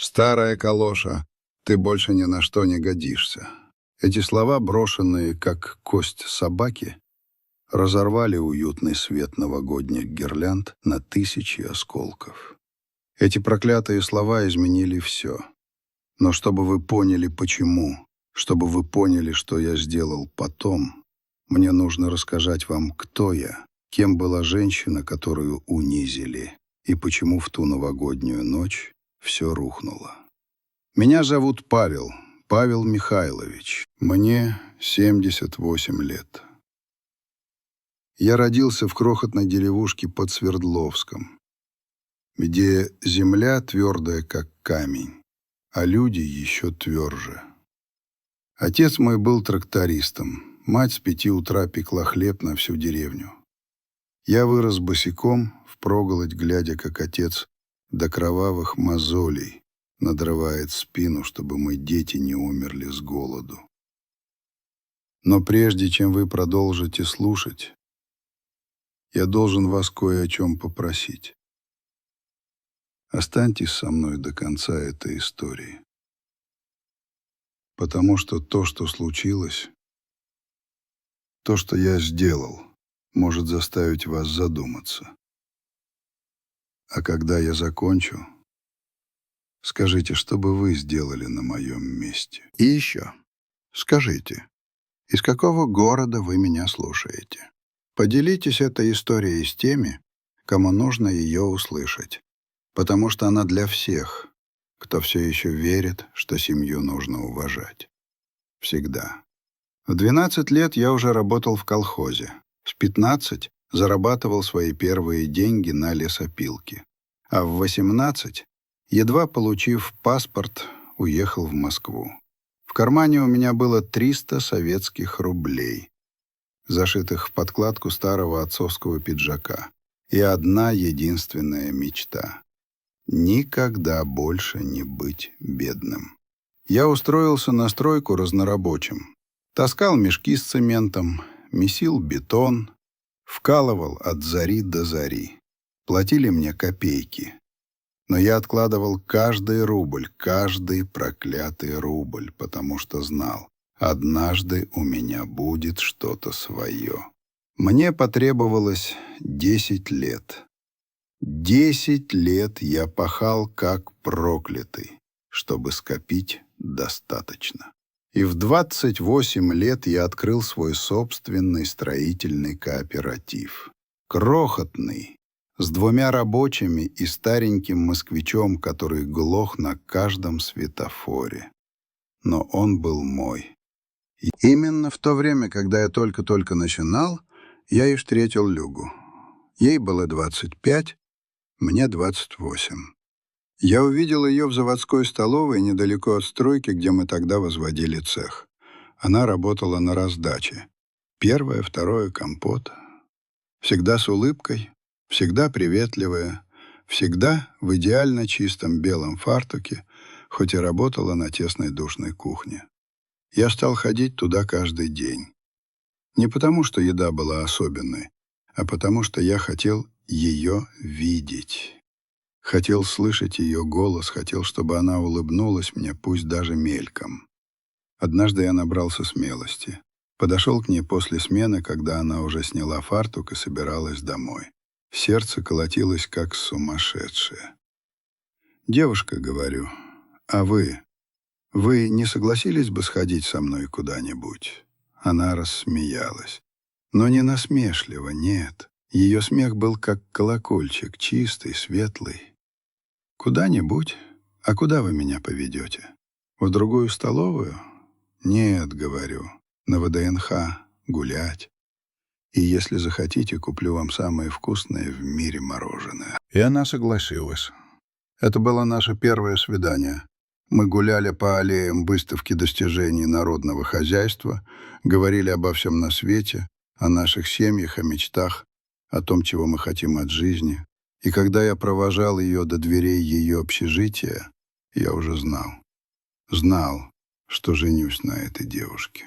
«Старая калоша, ты больше ни на что не годишься». Эти слова, брошенные, как кость собаки, разорвали уютный свет новогодних гирлянд на тысячи осколков. Эти проклятые слова изменили все. Но чтобы вы поняли, почему, чтобы вы поняли, что я сделал потом, мне нужно рассказать вам, кто я, кем была женщина, которую унизили, и почему в ту новогоднюю ночь все рухнуло. Меня зовут Павел Михайлович. Мне 78 лет. Я родился в крохотной деревушке под Свердловском, где земля твердая, как камень, а люди еще тверже. Отец мой был трактористом, мать с 5 утра пекла хлеб на всю деревню. Я вырос босиком, впроголодь, глядя, как отец до кровавых мозолей надрывает спину, чтобы мы, дети, не умерли с голоду. Но прежде чем вы продолжите слушать, я должен вас кое о чем попросить. Останьтесь со мной до конца этой истории. Потому что то, что случилось, то, что я сделал, может заставить вас задуматься. А когда я закончу, скажите, что бы вы сделали на моем месте. И еще, скажите, из какого города вы меня слушаете? Поделитесь этой историей с теми, кому нужно ее услышать, потому что она для всех, кто все еще верит, что семью нужно уважать. Всегда. В 12 лет я уже работал в колхозе. В 15 зарабатывал свои первые деньги на лесопилке. А в 18, едва получив паспорт, уехал в Москву. В кармане у меня было 300 советских рублей, зашитых в подкладку старого отцовского пиджака. И одна единственная мечта — никогда больше не быть бедным. Я устроился на стройку разнорабочим. Таскал мешки с цементом, месил бетон, вкалывал от зари до зари. Платили мне копейки. Но я откладывал каждый рубль, каждый проклятый рубль, потому что знал, однажды у меня будет что-то свое. Мне потребовалось 10 лет. 10 лет я пахал как проклятый, чтобы скопить достаточно. И в 28 лет я открыл свой собственный строительный кооператив. Крохотный, с 2 рабочими и стареньким москвичом, который глох на каждом светофоре. Но он был мой. И именно в то время, когда я только-только начинал, я и встретил Люгу. Ей было 25, мне 28. Я увидел ее в заводской столовой недалеко от стройки, где мы тогда возводили цех. Она работала на раздаче. Первое, второе, компот. Всегда с улыбкой, всегда приветливая, всегда в идеально чистом белом фартуке, хоть и работала на тесной душной кухне. Я стал ходить туда каждый день. Не потому, что еда была особенной, а потому, что я хотел ее видеть. Хотел слышать ее голос, хотел, чтобы она улыбнулась мне, пусть даже мельком. Однажды я набрался смелости. Подошел к ней после смены, когда она уже сняла фартук и собиралась домой. Сердце колотилось, как сумасшедшее. «Девушка, — говорю, — а вы не согласились бы сходить со мной куда-нибудь?» Она рассмеялась. Но не насмешливо, нет. Ее смех был как колокольчик, чистый, светлый. «Куда-нибудь? А куда вы меня поведете? В другую столовую?» «Нет, — говорю, — на ВДНХ, гулять. И если захотите, куплю вам самое вкусное в мире мороженое». И она согласилась. Это было наше первое свидание. Мы гуляли по аллеям выставки достижений народного хозяйства, говорили обо всем на свете, о наших семьях, о мечтах, о том, чего мы хотим от жизни. И когда я провожал ее до дверей ее общежития, я уже знал, что женюсь на этой девушке.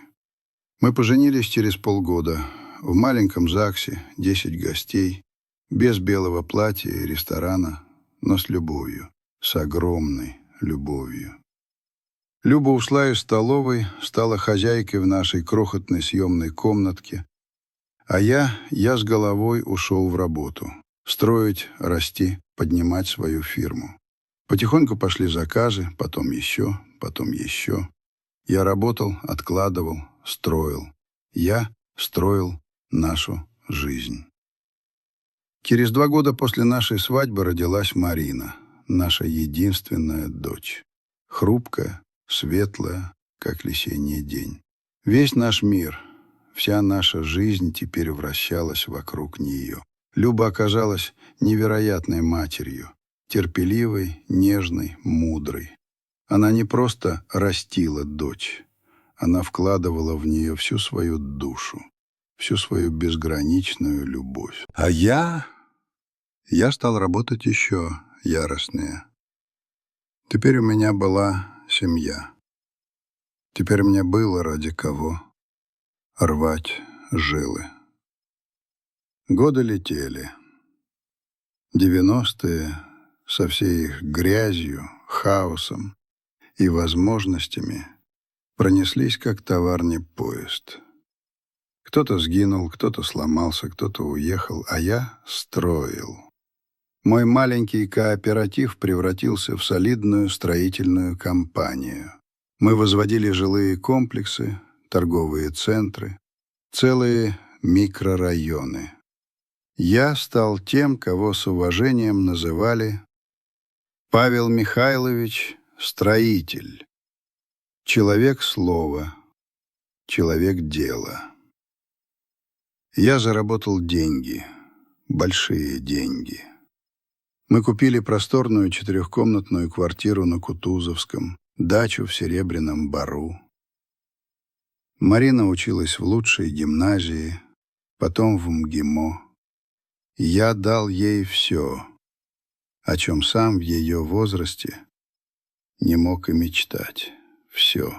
Мы поженились через полгода в маленьком ЗАГСе, 10 гостей, без белого платья и ресторана, но с любовью, с огромной, любовью. Люба ушла из столовой, стала хозяйкой в нашей крохотной съемной комнатке, а я с головой ушел в работу. Строить, расти, поднимать свою фирму. Потихоньку пошли заказы, потом еще, потом еще. Я работал, откладывал, строил. Я строил нашу жизнь. Через 2 года после нашей свадьбы родилась Марина, наша единственная дочь. Хрупкая, светлая, как весенний день. Весь наш мир, вся наша жизнь теперь вращалась вокруг нее. Люба оказалась невероятной матерью, терпеливой, нежной, мудрой. Она не просто растила дочь, она вкладывала в нее всю свою душу, всю свою безграничную любовь. А я стал работать еще яростнее. Теперь у меня была семья. Теперь мне было ради кого рвать жилы. Годы летели. 90-е со всей их грязью, хаосом и возможностями пронеслись, как товарный поезд. Кто-то сгинул, кто-то сломался, кто-то уехал, а я строил. Мой маленький кооператив превратился в солидную строительную компанию. Мы возводили жилые комплексы, торговые центры, целые микрорайоны. Я стал тем, кого с уважением называли Павел Михайлович Строитель. Человек слова, человек дела. Я заработал деньги, большие деньги. Мы купили просторную 4-комнатную квартиру на Кутузовском, дачу в Серебряном Бору. Марина училась в лучшей гимназии, потом в МГИМО. Я дал ей все, о чем сам в ее возрасте не мог и мечтать. Все.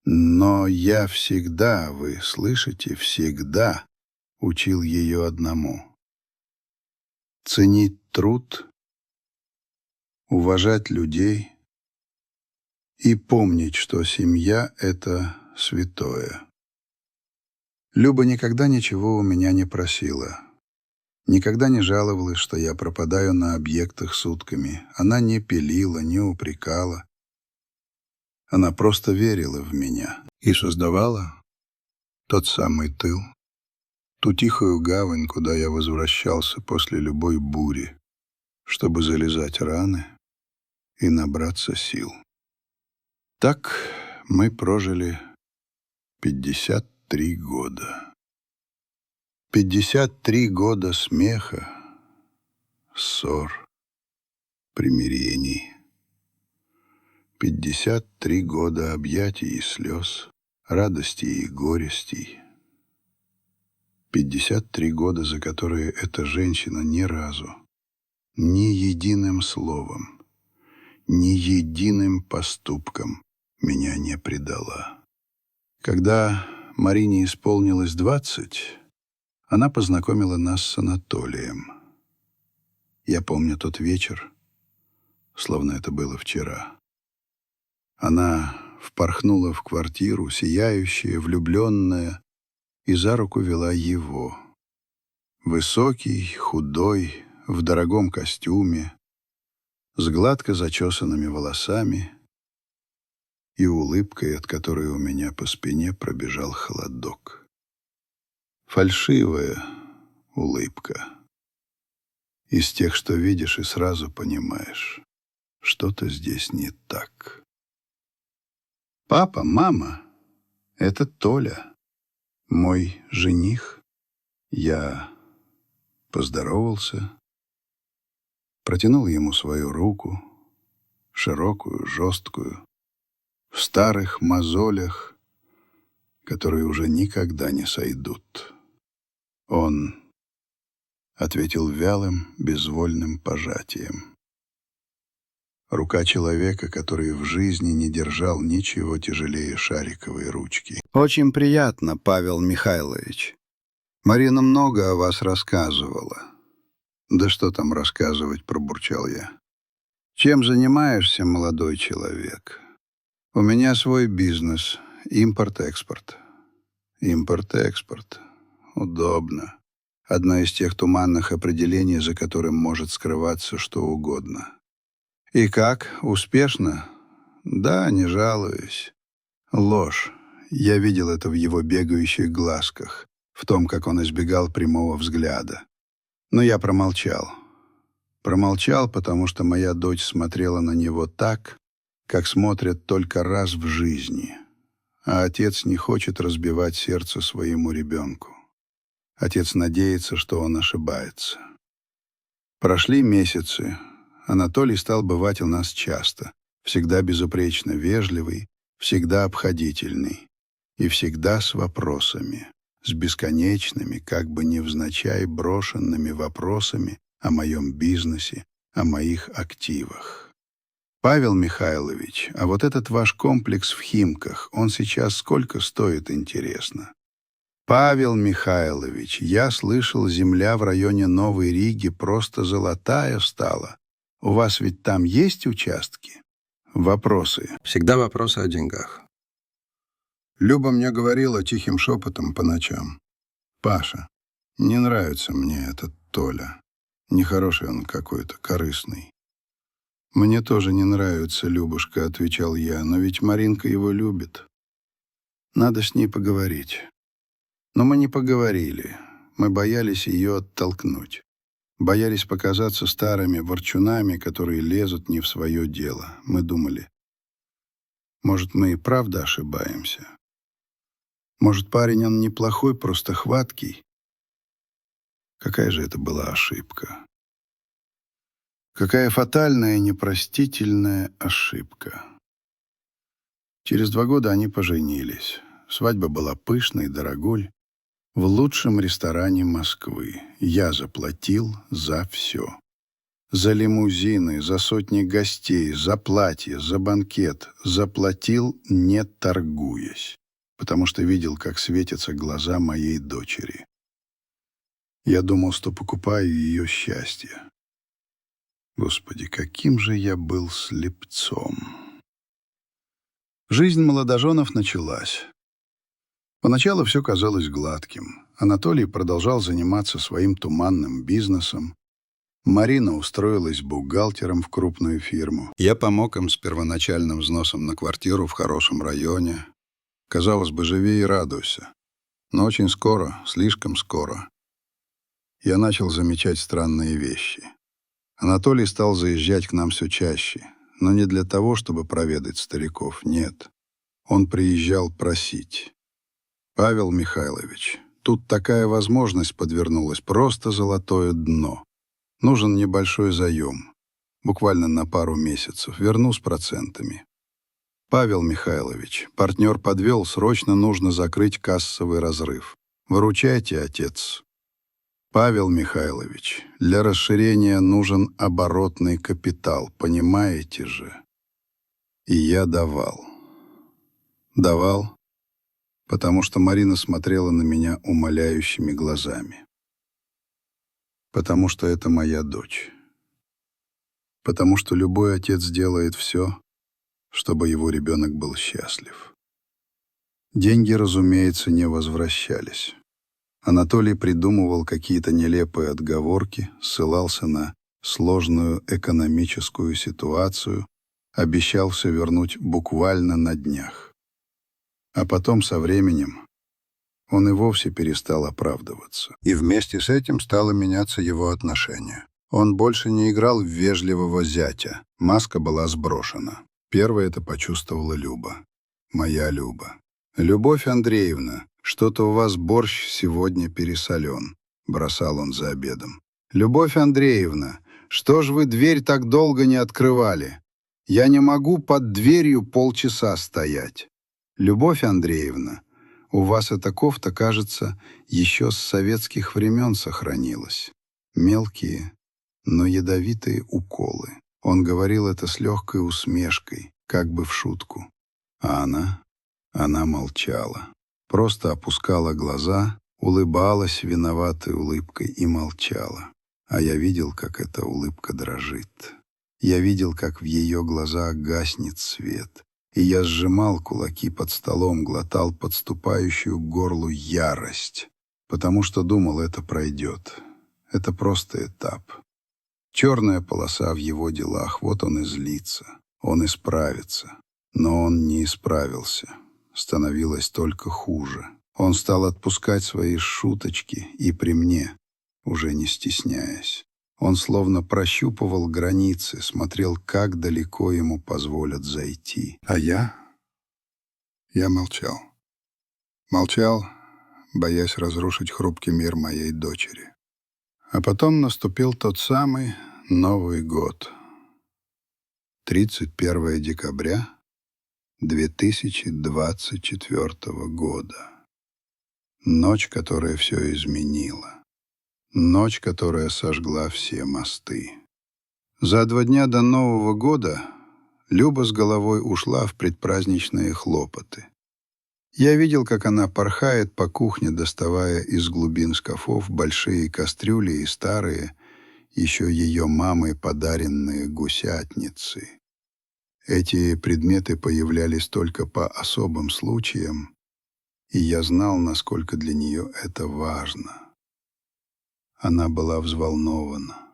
Но я всегда, вы слышите, всегда учил ее одному. Ценить труд, уважать людей и помнить, что семья — это святое. Люба никогда ничего у меня не просила. Никогда не жаловалась, что я пропадаю на объектах сутками. Она не пилила, не упрекала. Она просто верила в меня и создавала тот самый тыл, ту тихую гавань, куда я возвращался после любой бури, чтобы залезать раны и набраться сил. Так мы прожили 53 года. 53 года смеха, ссор, примирений. 53 года объятий и слез, радостей и горестей. 53 года, за которые эта женщина ни разу, ни единым словом, ни единым поступком меня не предала. Когда Марине исполнилось 20, она познакомила нас с Анатолием. Я помню тот вечер, словно это было вчера. Она впорхнула в квартиру, сияющая, влюбленная, и за руку вела его. Высокий, худой, в дорогом костюме, с гладко зачесанными волосами и улыбкой, от которой у меня по спине пробежал холодок. Фальшивая улыбка. Из тех, что видишь и сразу понимаешь, что-то здесь не так. «Папа, мама, это Толя, мой жених». Я поздоровался, протянул ему свою руку, широкую, жесткую, в старых мозолях, которые уже никогда не сойдут. Он ответил вялым, безвольным пожатием. Рука человека, который в жизни не держал ничего тяжелее шариковой ручки. «Очень приятно, Павел Михайлович. Марина много о вас рассказывала». «Да что там рассказывать», — пробурчал я. Чем занимаешься, молодой человек? У меня свой бизнес. Импорт-экспорт. Импорт-экспорт. Удобно. Одно из тех туманных определений, за которым может скрываться что угодно. И как? Успешно? Да, не жалуюсь. Ложь. Я видел это в его бегающих глазках, в том, как он избегал прямого взгляда. Но я промолчал. Промолчал, потому что моя дочь смотрела на него так, как смотрят только раз в жизни. А отец не хочет разбивать сердце своему ребенку. Отец надеется, что он ошибается. Прошли месяцы. Анатолий стал бывать у нас часто, всегда безупречно вежливый, всегда обходительный и всегда с вопросами, с бесконечными, как бы невзначай брошенными вопросами о моем бизнесе, о моих активах. «Павел Михайлович, а вот этот ваш комплекс в Химках, он сейчас сколько стоит, интересно?» «Павел Михайлович, я слышал, земля в районе Новой Риги просто золотая стала. У вас ведь там есть участки?» Вопросы. Всегда вопросы о деньгах. Люба мне говорила тихим шепотом по ночам: «Паша, не нравится мне этот Толя. Нехороший он какой-то, корыстный». «Мне тоже не нравится, Любушка», — отвечал я, «но ведь Маринка его любит. Надо с ней поговорить». Но мы не поговорили. Мы боялись ее оттолкнуть. Боялись показаться старыми ворчунами, которые лезут не в свое дело. Мы думали, может, мы и правда ошибаемся. Может, парень он неплохой, просто хваткий. Какая же это была ошибка? Какая фатальная, непростительная ошибка. Через 2 года они поженились. Свадьба была пышной, дорогой. В лучшем ресторане Москвы. Я заплатил за все. За лимузины, за сотни гостей, за платье, за банкет. Заплатил, не торгуясь, потому что видел, как светятся глаза моей дочери. Я думал, что покупаю ее счастье. Господи, каким же я был слепцом. Жизнь молодоженов началась. Поначалу все казалось гладким. Анатолий продолжал заниматься своим туманным бизнесом. Марина устроилась бухгалтером в крупную фирму. Я помог им с первоначальным взносом на квартиру в хорошем районе. Казалось бы, живи и радуйся. Но очень скоро, слишком скоро, я начал замечать странные вещи. Анатолий стал заезжать к нам все чаще, но не для того, чтобы проведать стариков, нет. Он приезжал просить. «Павел Михайлович, тут такая возможность подвернулась, просто золотое дно. Нужен небольшой заем, буквально на пару месяцев, верну с процентами. Павел Михайлович, партнер подвел, срочно нужно закрыть кассовый разрыв. Выручайте, отец. Павел Михайлович, для расширения нужен оборотный капитал, понимаете же?» И я давал. Давал, потому что Марина смотрела на меня умоляющими глазами. Потому что это моя дочь. Потому что любой отец делает все, чтобы его ребенок был счастлив. Деньги, разумеется, не возвращались. Анатолий придумывал какие-то нелепые отговорки, ссылался на сложную экономическую ситуацию, обещал все вернуть буквально на днях. А потом, со временем, он и вовсе перестал оправдываться. И вместе с этим стало меняться его отношение. Он больше не играл в вежливого зятя. Маска была сброшена. Первой это почувствовала Люба. Моя Люба. «Любовь Андреевна, что-то у вас борщ сегодня пересолен», — бросал он за обедом. «Любовь Андреевна, что ж вы дверь так долго не открывали? Я не могу под дверью полчаса стоять. Любовь Андреевна, у вас эта кофта, кажется, еще с советских времен сохранилась. Мелкие, но ядовитые уколы». Он говорил это с легкой усмешкой, как бы в шутку. А она молчала. Просто опускала глаза, улыбалась виноватой улыбкой и молчала. А я видел, как эта улыбка дрожит. Я видел, как в ее глазах гаснет свет. И я сжимал кулаки под столом, глотал подступающую к горлу ярость, потому что думал, это пройдет. Это просто этап. Черная полоса в его делах, вот он и злится. Он исправится. Но он не исправился. Становилось только хуже. Он стал отпускать свои шуточки и при мне, уже не стесняясь. Он словно прощупывал границы, смотрел, как далеко ему позволят зайти. А я молчал. Молчал, боясь разрушить хрупкий мир моей дочери. А потом наступил тот самый Новый год. 31 декабря 2024 года. Ночь, которая все изменила. Ночь, которая сожгла все мосты. За 2 дня до Нового года Люба с головой ушла в предпраздничные хлопоты. Я видел, как она порхает по кухне, доставая из глубин шкафов большие кастрюли и старые, еще ее мамой подаренные гусятницы. Эти предметы появлялись только по особым случаям, и я знал, насколько для нее это важно. Она была взволнована.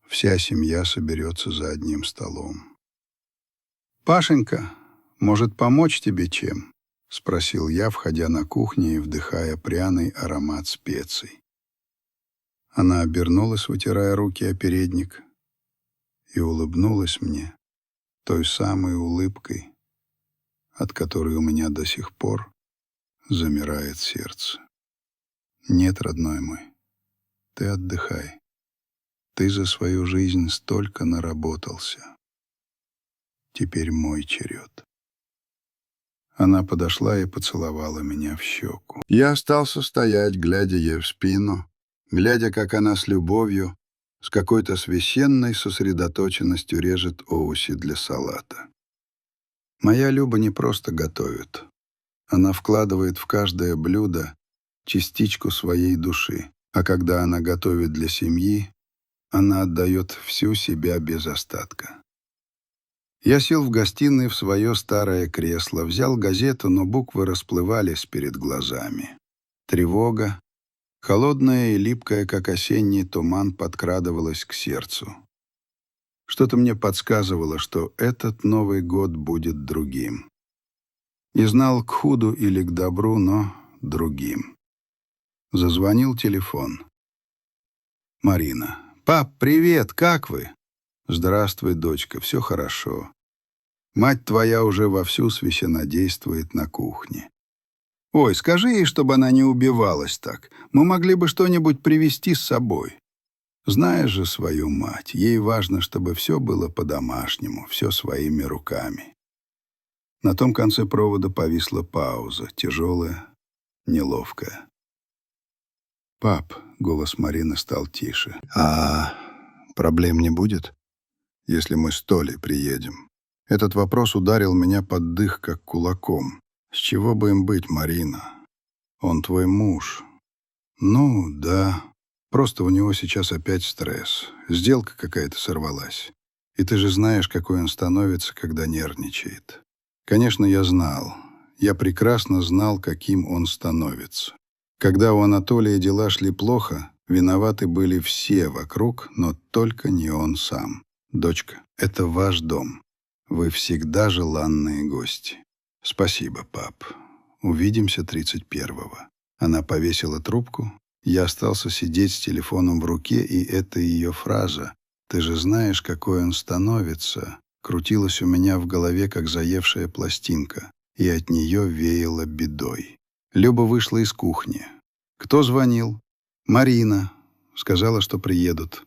Вся семья соберется за одним столом. «Пашенька, может, помочь тебе чем?» — спросил я, входя на кухню и вдыхая пряный аромат специй. Она обернулась, вытирая руки о передник, и улыбнулась мне той самой улыбкой, от которой у меня до сих пор замирает сердце. «Нет, родной мой, ты отдыхай. Ты за свою жизнь столько наработался. Теперь мой черед». Она подошла и поцеловала меня в щеку. Я остался стоять, глядя ей в спину, глядя, как она с любовью, с какой-то священной сосредоточенностью режет овощи для салата. Моя Люба не просто готовит. Она вкладывает в каждое блюдо частичку своей души, а когда она готовит для семьи, она отдает всю себя без остатка. Я сел в гостиной в свое старое кресло, взял газету, но буквы расплывались перед глазами. Тревога, холодная и липкая, как осенний туман, подкрадывалась к сердцу. Что-то мне подсказывало, что этот Новый год будет другим. Не знал, к худу или к добру, но другим. Зазвонил телефон. Марина. «Пап, привет, как вы?» «Здравствуй, дочка, все хорошо. Мать твоя уже вовсю священнодействует на кухне. Ой, скажи ей, чтобы она не убивалась так. Мы могли бы что-нибудь привезти с собой. Знаешь же свою мать, ей важно, чтобы все было по-домашнему, все своими руками». На том конце провода повисла пауза, тяжелая, неловкая. «Пап», — голос Марины стал тише, — «а проблем не будет, если мы с Толей приедем?» Этот вопрос ударил меня под дых, как кулаком. «С чего бы им быть, Марина? Он твой муж». «Ну, да. Просто у него сейчас опять стресс. Сделка какая-то сорвалась. И ты же знаешь, какой он становится, когда нервничает». Конечно, я знал. Я прекрасно знал, каким он становится. Когда у Анатолия дела шли плохо, виноваты были все вокруг, но только не он сам. «Дочка, это ваш дом. Вы всегда желанные гости. Спасибо, пап. Увидимся 31-го». Она повесила трубку. Я остался сидеть с телефоном в руке, и эта ее фраза «Ты же знаешь, какой он становится» крутилась у меня в голове, как заевшая пластинка, и от нее веяло бедой. Люба вышла из кухни. «Кто звонил?» «Марина. Сказала, что приедут.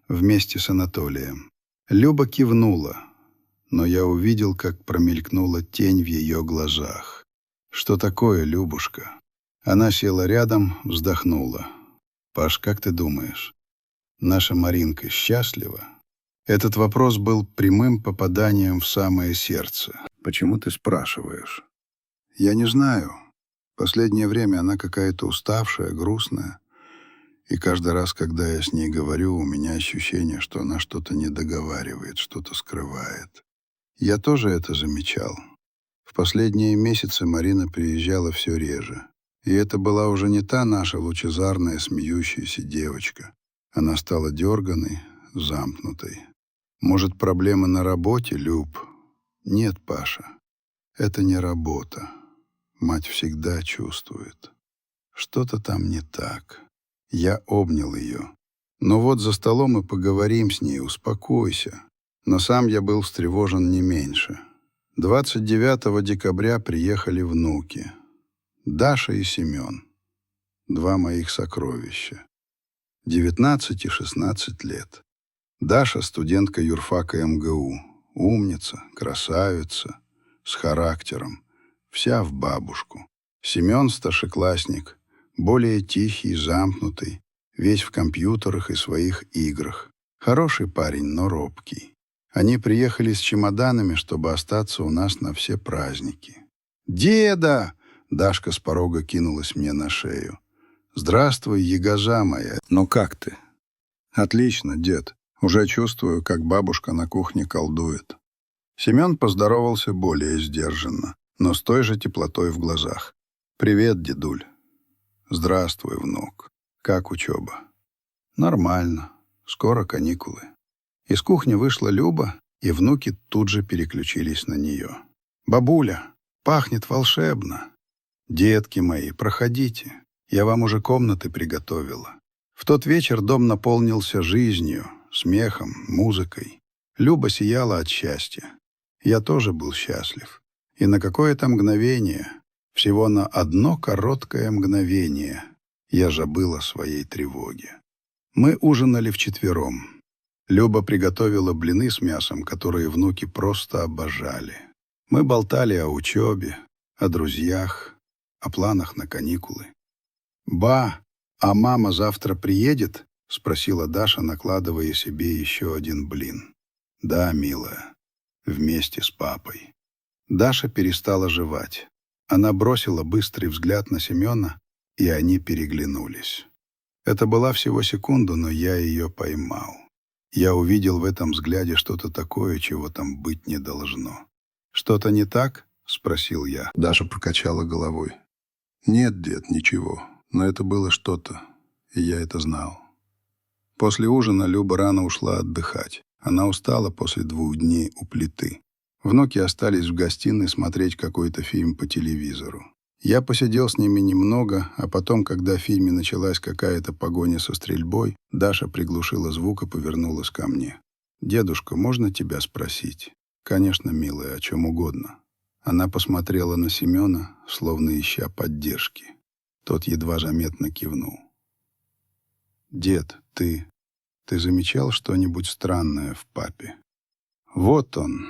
Вместе с Анатолием». Люба кивнула, но я увидел, как промелькнула тень в ее глазах. «Что такое, Любушка?» Она села рядом, вздохнула. «Паш, как ты думаешь, наша Маринка счастлива?» Этот вопрос был прямым попаданием в самое сердце. «Почему ты спрашиваешь?» «Я не знаю. Последнее время она какая-то уставшая, грустная. И каждый раз, когда я с ней говорю, у меня ощущение, что она что-то не договаривает, что-то скрывает. Я тоже это замечал. В последние месяцы Марина приезжала все реже. И это была уже не та наша лучезарная, смеющаяся девочка. Она стала дерганой, замкнутой. Может, проблемы на работе, Люб? Нет, Паша, это не работа. Мать всегда чувствует. Что-то там не так. Я обнял ее. Но вот за столом мы поговорим с ней, успокойся. Но сам я был встревожен не меньше. 29 декабря приехали внуки. Даша и Семен. Два моих сокровища. 19 и 16 лет. Даша — студентка юрфака МГУ. Умница, красавица, с характером. Вся в бабушку. Семен — старшеклассник. Более тихий, замкнутый. Весь в компьютерах и своих играх. Хороший парень, но робкий. Они приехали с чемоданами, чтобы остаться у нас на все праздники. «Деда!» — Дашка с порога кинулась мне на шею. «Здравствуй, ягоза моя. Ну как ты?» «Отлично, дед. Уже чувствую, как бабушка на кухне колдует». Семен поздоровался более сдержанно, но с той же теплотой в глазах. «Привет, дедуль». «Здравствуй, внук. Как учеба?» «Нормально. Скоро каникулы». Из кухни вышла Люба, и внуки тут же переключились на нее. «Бабуля, пахнет волшебно. Детки мои, проходите. Я вам уже комнаты приготовила». В тот вечер дом наполнился жизнью, смехом, музыкой. Люба сияла от счастья. Я тоже был счастлив. И на какое-то мгновение, всего на одно короткое мгновение, я забыл о своей тревоге. Мы ужинали вчетвером. Люба приготовила блины с мясом, которые внуки просто обожали. Мы болтали о учебе, о друзьях, о планах на каникулы. «Ба, а мама завтра приедет?» — спросила Даша, накладывая себе еще один блин. «Да, милая, вместе с папой». Даша перестала жевать. Она бросила быстрый взгляд на Семена, и они переглянулись. Это была всего секунда, но я ее поймал. Я увидел в этом взгляде что-то такое, чего там быть не должно. «Что-то не так?» — спросил я. Даша покачала головой. «Нет, дед, ничего. Но это было что-то, и я это знал». После ужина Люба рано ушла отдыхать. Она устала после 2 дней у плиты. Внуки остались в гостиной смотреть какой-то фильм по телевизору. Я посидел с ними немного, а потом, когда в фильме началась какая-то погоня со стрельбой, Даша приглушила звук и повернулась ко мне. «Дедушка, можно тебя спросить?» «Конечно, милая, о чем угодно». Она посмотрела на Семена, словно ища поддержки. Тот едва заметно кивнул. «Дед, ты замечал что-нибудь странное в папе?» Вот он,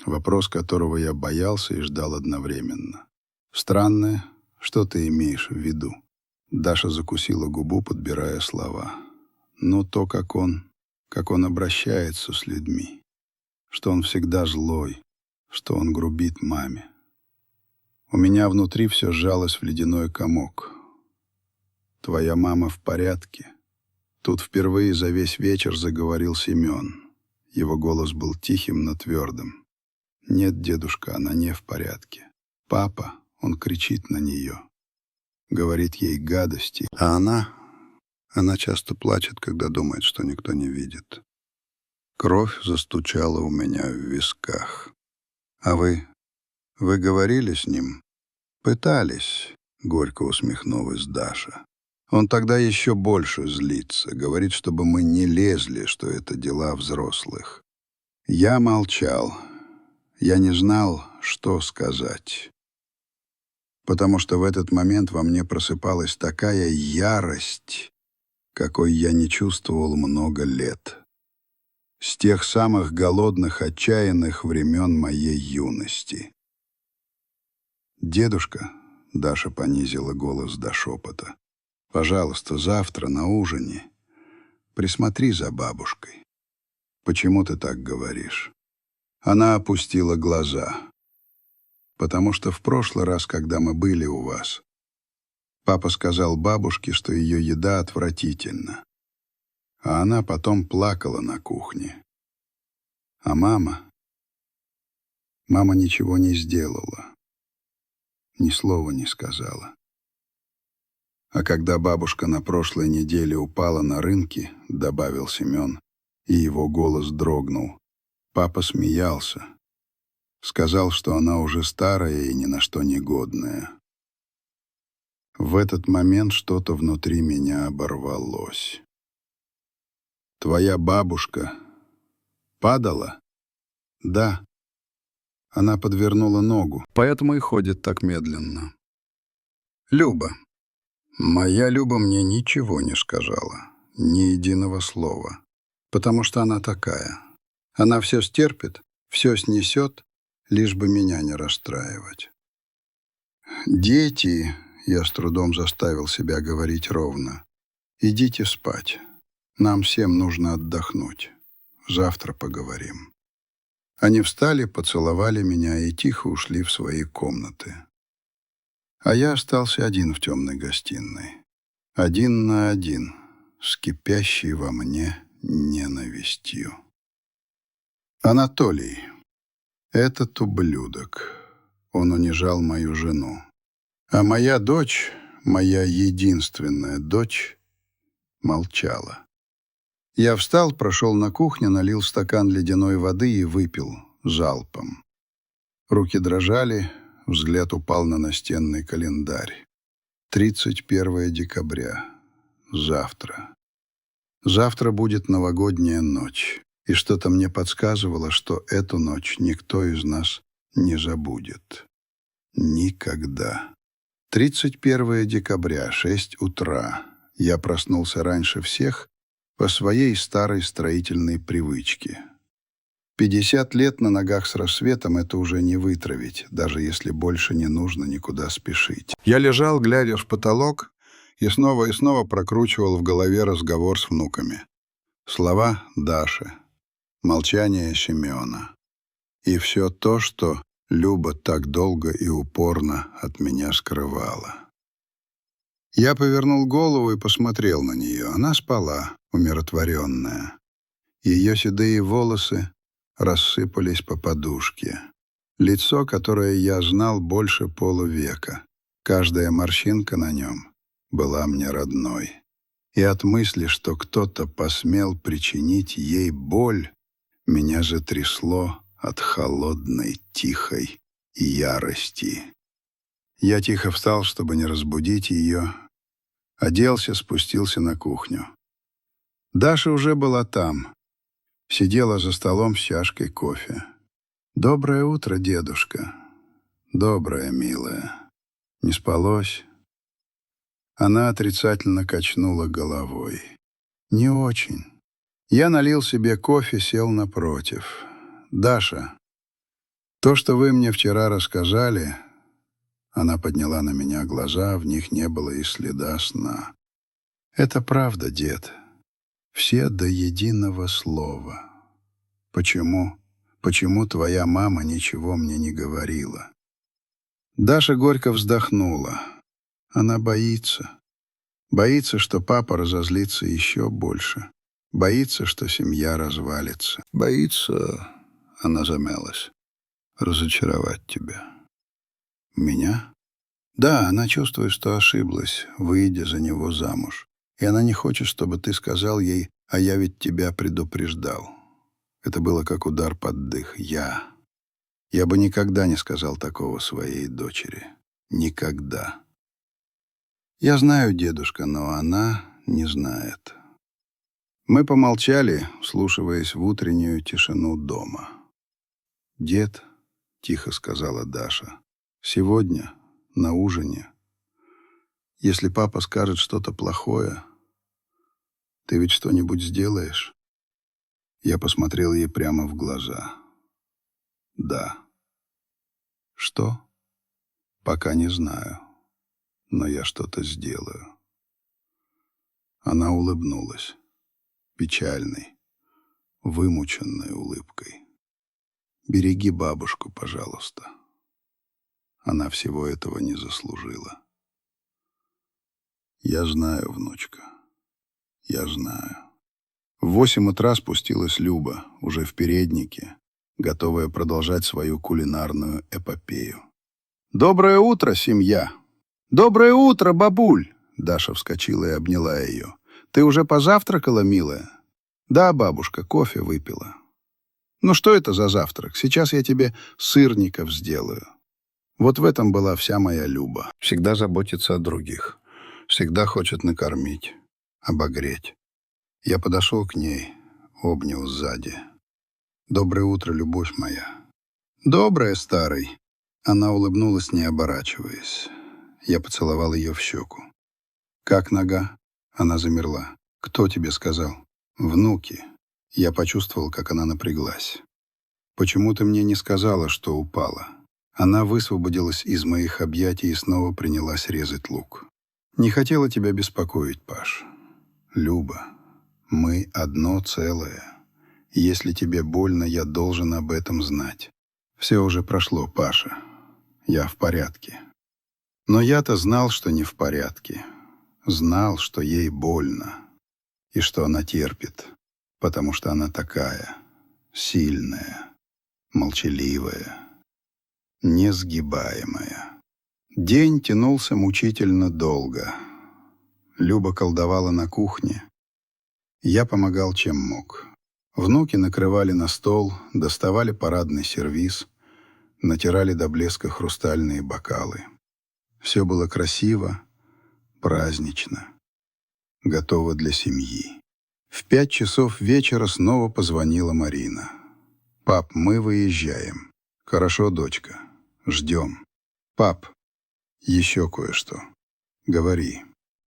вопрос которого я боялся и ждал одновременно. «Странное? Что ты имеешь в виду?» Даша закусила губу, подбирая слова. «Ну, то, как он обращается с людьми. Что он всегда злой, что он грубит маме». У меня внутри все сжалось в ледяной комок. «Твоя мама в порядке?» Тут впервые за весь вечер заговорил Семен. Его голос был тихим, но твердым. «Нет, дедушка, она не в порядке. Папа, он кричит на нее. Говорит ей гадости. А она часто плачет, когда думает, что никто не видит». Кровь застучала у меня в висках. «А вы говорили с ним?» «Пытались», — горько усмехнулась Даша. «Он тогда еще больше злится, говорит, чтобы мы не лезли, что это дела взрослых». Я молчал. Я не знал, что сказать. Потому что в этот момент во мне просыпалась такая ярость, какой я не чувствовал много лет. С тех самых голодных, отчаянных времен моей юности. «Дедушка», — Даша понизила голос до шепота, «пожалуйста, завтра на ужине присмотри за бабушкой». «Почему ты так говоришь?» Она опустила глаза. «Потому что в прошлый раз, когда мы были у вас, Папа сказал бабушке, что ее еда отвратительна. А она потом плакала на кухне. А мама ничего не сделала, ни слова не сказала. А когда бабушка на прошлой неделе упала на рынке, добавил Семен, и его голос дрогнул, папа смеялся. Сказал, что она уже старая и ни на что не годная. В этот момент что-то внутри меня оборвалось. «Твоя бабушка падала?» «Да». Она подвернула ногу, поэтому и ходит так медленно. «Люба». Моя Люба мне ничего не сказала, ни единого слова, потому что она такая. Она все стерпит, все снесет, лишь бы меня не расстраивать. «Дети», — я с трудом заставил себя говорить ровно, — «идите спать. Нам всем нужно отдохнуть. Завтра поговорим». Они встали, поцеловали меня и тихо ушли в свои комнаты. А я остался один в темной гостиной. Один на один, с кипящей во мне ненавистью. Анатолий. Этот ублюдок. Он унижал мою жену. А моя дочь, моя единственная дочь, молчала. Я встал, прошел на кухню, налил стакан ледяной воды и выпил залпом. Руки дрожали, взгляд упал на настенный календарь. 31 декабря. Завтра. Завтра будет новогодняя ночь. И что-то мне подсказывало, что эту ночь никто из нас не забудет. Никогда. 31 декабря, 6 утра. Я проснулся раньше всех по своей старой строительной привычке. 50 лет на ногах с рассветом — это уже не вытравить, даже если больше не нужно никуда спешить. Я лежал, глядя в потолок, и снова прокручивал в голове разговор с внуками. Слова Даши, молчание Семена. И все то, что Люба так долго и упорно от меня скрывала. Я повернул голову и посмотрел на нее. Она спала, умиротворенная. Ее седые волосы рассыпались по подушке. Лицо, которое я знал больше полувека. Каждая морщинка на нем была мне родной. И от мысли, что кто-то посмел причинить ей боль, меня затрясло от холодной, тихой ярости. Я тихо встал, чтобы не разбудить ее, оделся, спустился на кухню. Даша уже была там. Сидела за столом с чашкой кофе. «Доброе утро, дедушка». «Доброе, милая». «Не спалось?» Она отрицательно качнула головой. «Не очень». Я налил себе кофе, сел напротив. «Даша, то, что вы мне вчера рассказали...» Она подняла на меня глаза, в них не было и следа сна. «Это правда, дед. Все до единого слова. Почему? Почему твоя мама ничего мне не говорила?» Даша горько вздохнула. Она боится. Боится, что папа разозлится еще больше. Боится, что семья развалится. Боится, она замялась, разочаровать тебя. Меня? Да, она чувствует, что ошиблась, выйдя за него замуж. И она не хочет, чтобы ты сказал ей: «А я ведь тебя предупреждал». Это было как удар под дых. Я бы никогда не сказал такого своей дочери. Никогда. Я знаю, дедушка, но она не знает. Мы помолчали, вслушиваясь в утреннюю тишину дома. «Дед», — тихо сказала Даша, — «сегодня на ужине, если папа скажет что-то плохое, ты ведь что-нибудь сделаешь?» Я посмотрел ей прямо в глаза. «Да». «Что?» «Пока не знаю, но я что-то сделаю». Она улыбнулась, печальной, вымученной улыбкой. «Береги бабушку, пожалуйста. Она всего этого не заслужила». Я знаю, внучка, я знаю. В 8 утра спустилась Люба, уже в переднике, готовая продолжать свою кулинарную эпопею. «Доброе утро, семья!» «Доброе утро, бабуль!» Даша вскочила и обняла ее. «Ты уже позавтракала, милая?» «Да, бабушка, кофе выпила». «Ну что это за завтрак? Сейчас я тебе сырников сделаю». Вот в этом была вся моя Люба. Всегда заботится о других. Всегда хочет накормить, обогреть. Я подошел к ней, обнял сзади. «Доброе утро, любовь моя». «Доброе, старый». Она улыбнулась, не оборачиваясь. Я поцеловал ее в щеку. «Как нога?» Она замерла. «Кто тебе сказал?» «Внуки». Я почувствовал, как она напряглась. «Почему ты мне не сказала, что упала?» Она высвободилась из моих объятий и снова принялась резать лук. «Не хотела тебя беспокоить, Паш. Люба, мы одно целое. Если тебе больно, я должен об этом знать. Все уже прошло, Паша. Я в порядке». Но я-то знал, что не в порядке. Знал, что ей больно. И что она терпит. Потому что она такая. Сильная. Молчаливая. Несгибаемая. День тянулся мучительно долго. Люба колдовала на кухне. Я помогал, чем мог. Внуки накрывали на стол, доставали парадный сервиз, натирали до блеска хрустальные бокалы. Все было красиво, празднично, готово для семьи. В 5 часов вечера снова позвонила Марина. «Пап, мы выезжаем». «Хорошо, дочка. Ждем». «Пап, еще кое-что. Говори».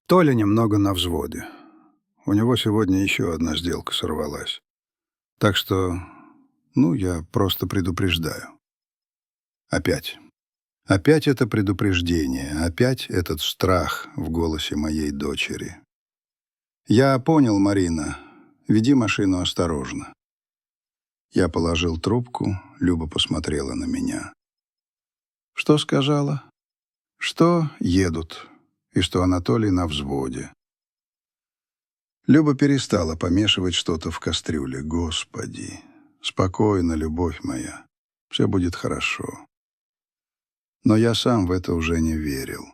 Толя немного на взводе. У него сегодня еще одна сделка сорвалась. Так что, я просто предупреждаю. Опять. Опять это предупреждение, опять этот страх в голосе моей дочери. «Я понял, Марина. Веди машину осторожно». Я положил трубку, Люба посмотрела на меня. «Что сказала?» «Что едут, и что Анатолий на взводе». Люба перестала помешивать что-то в кастрюле. «Господи, спокойно, любовь моя, все будет хорошо». Но я сам в это уже не верил.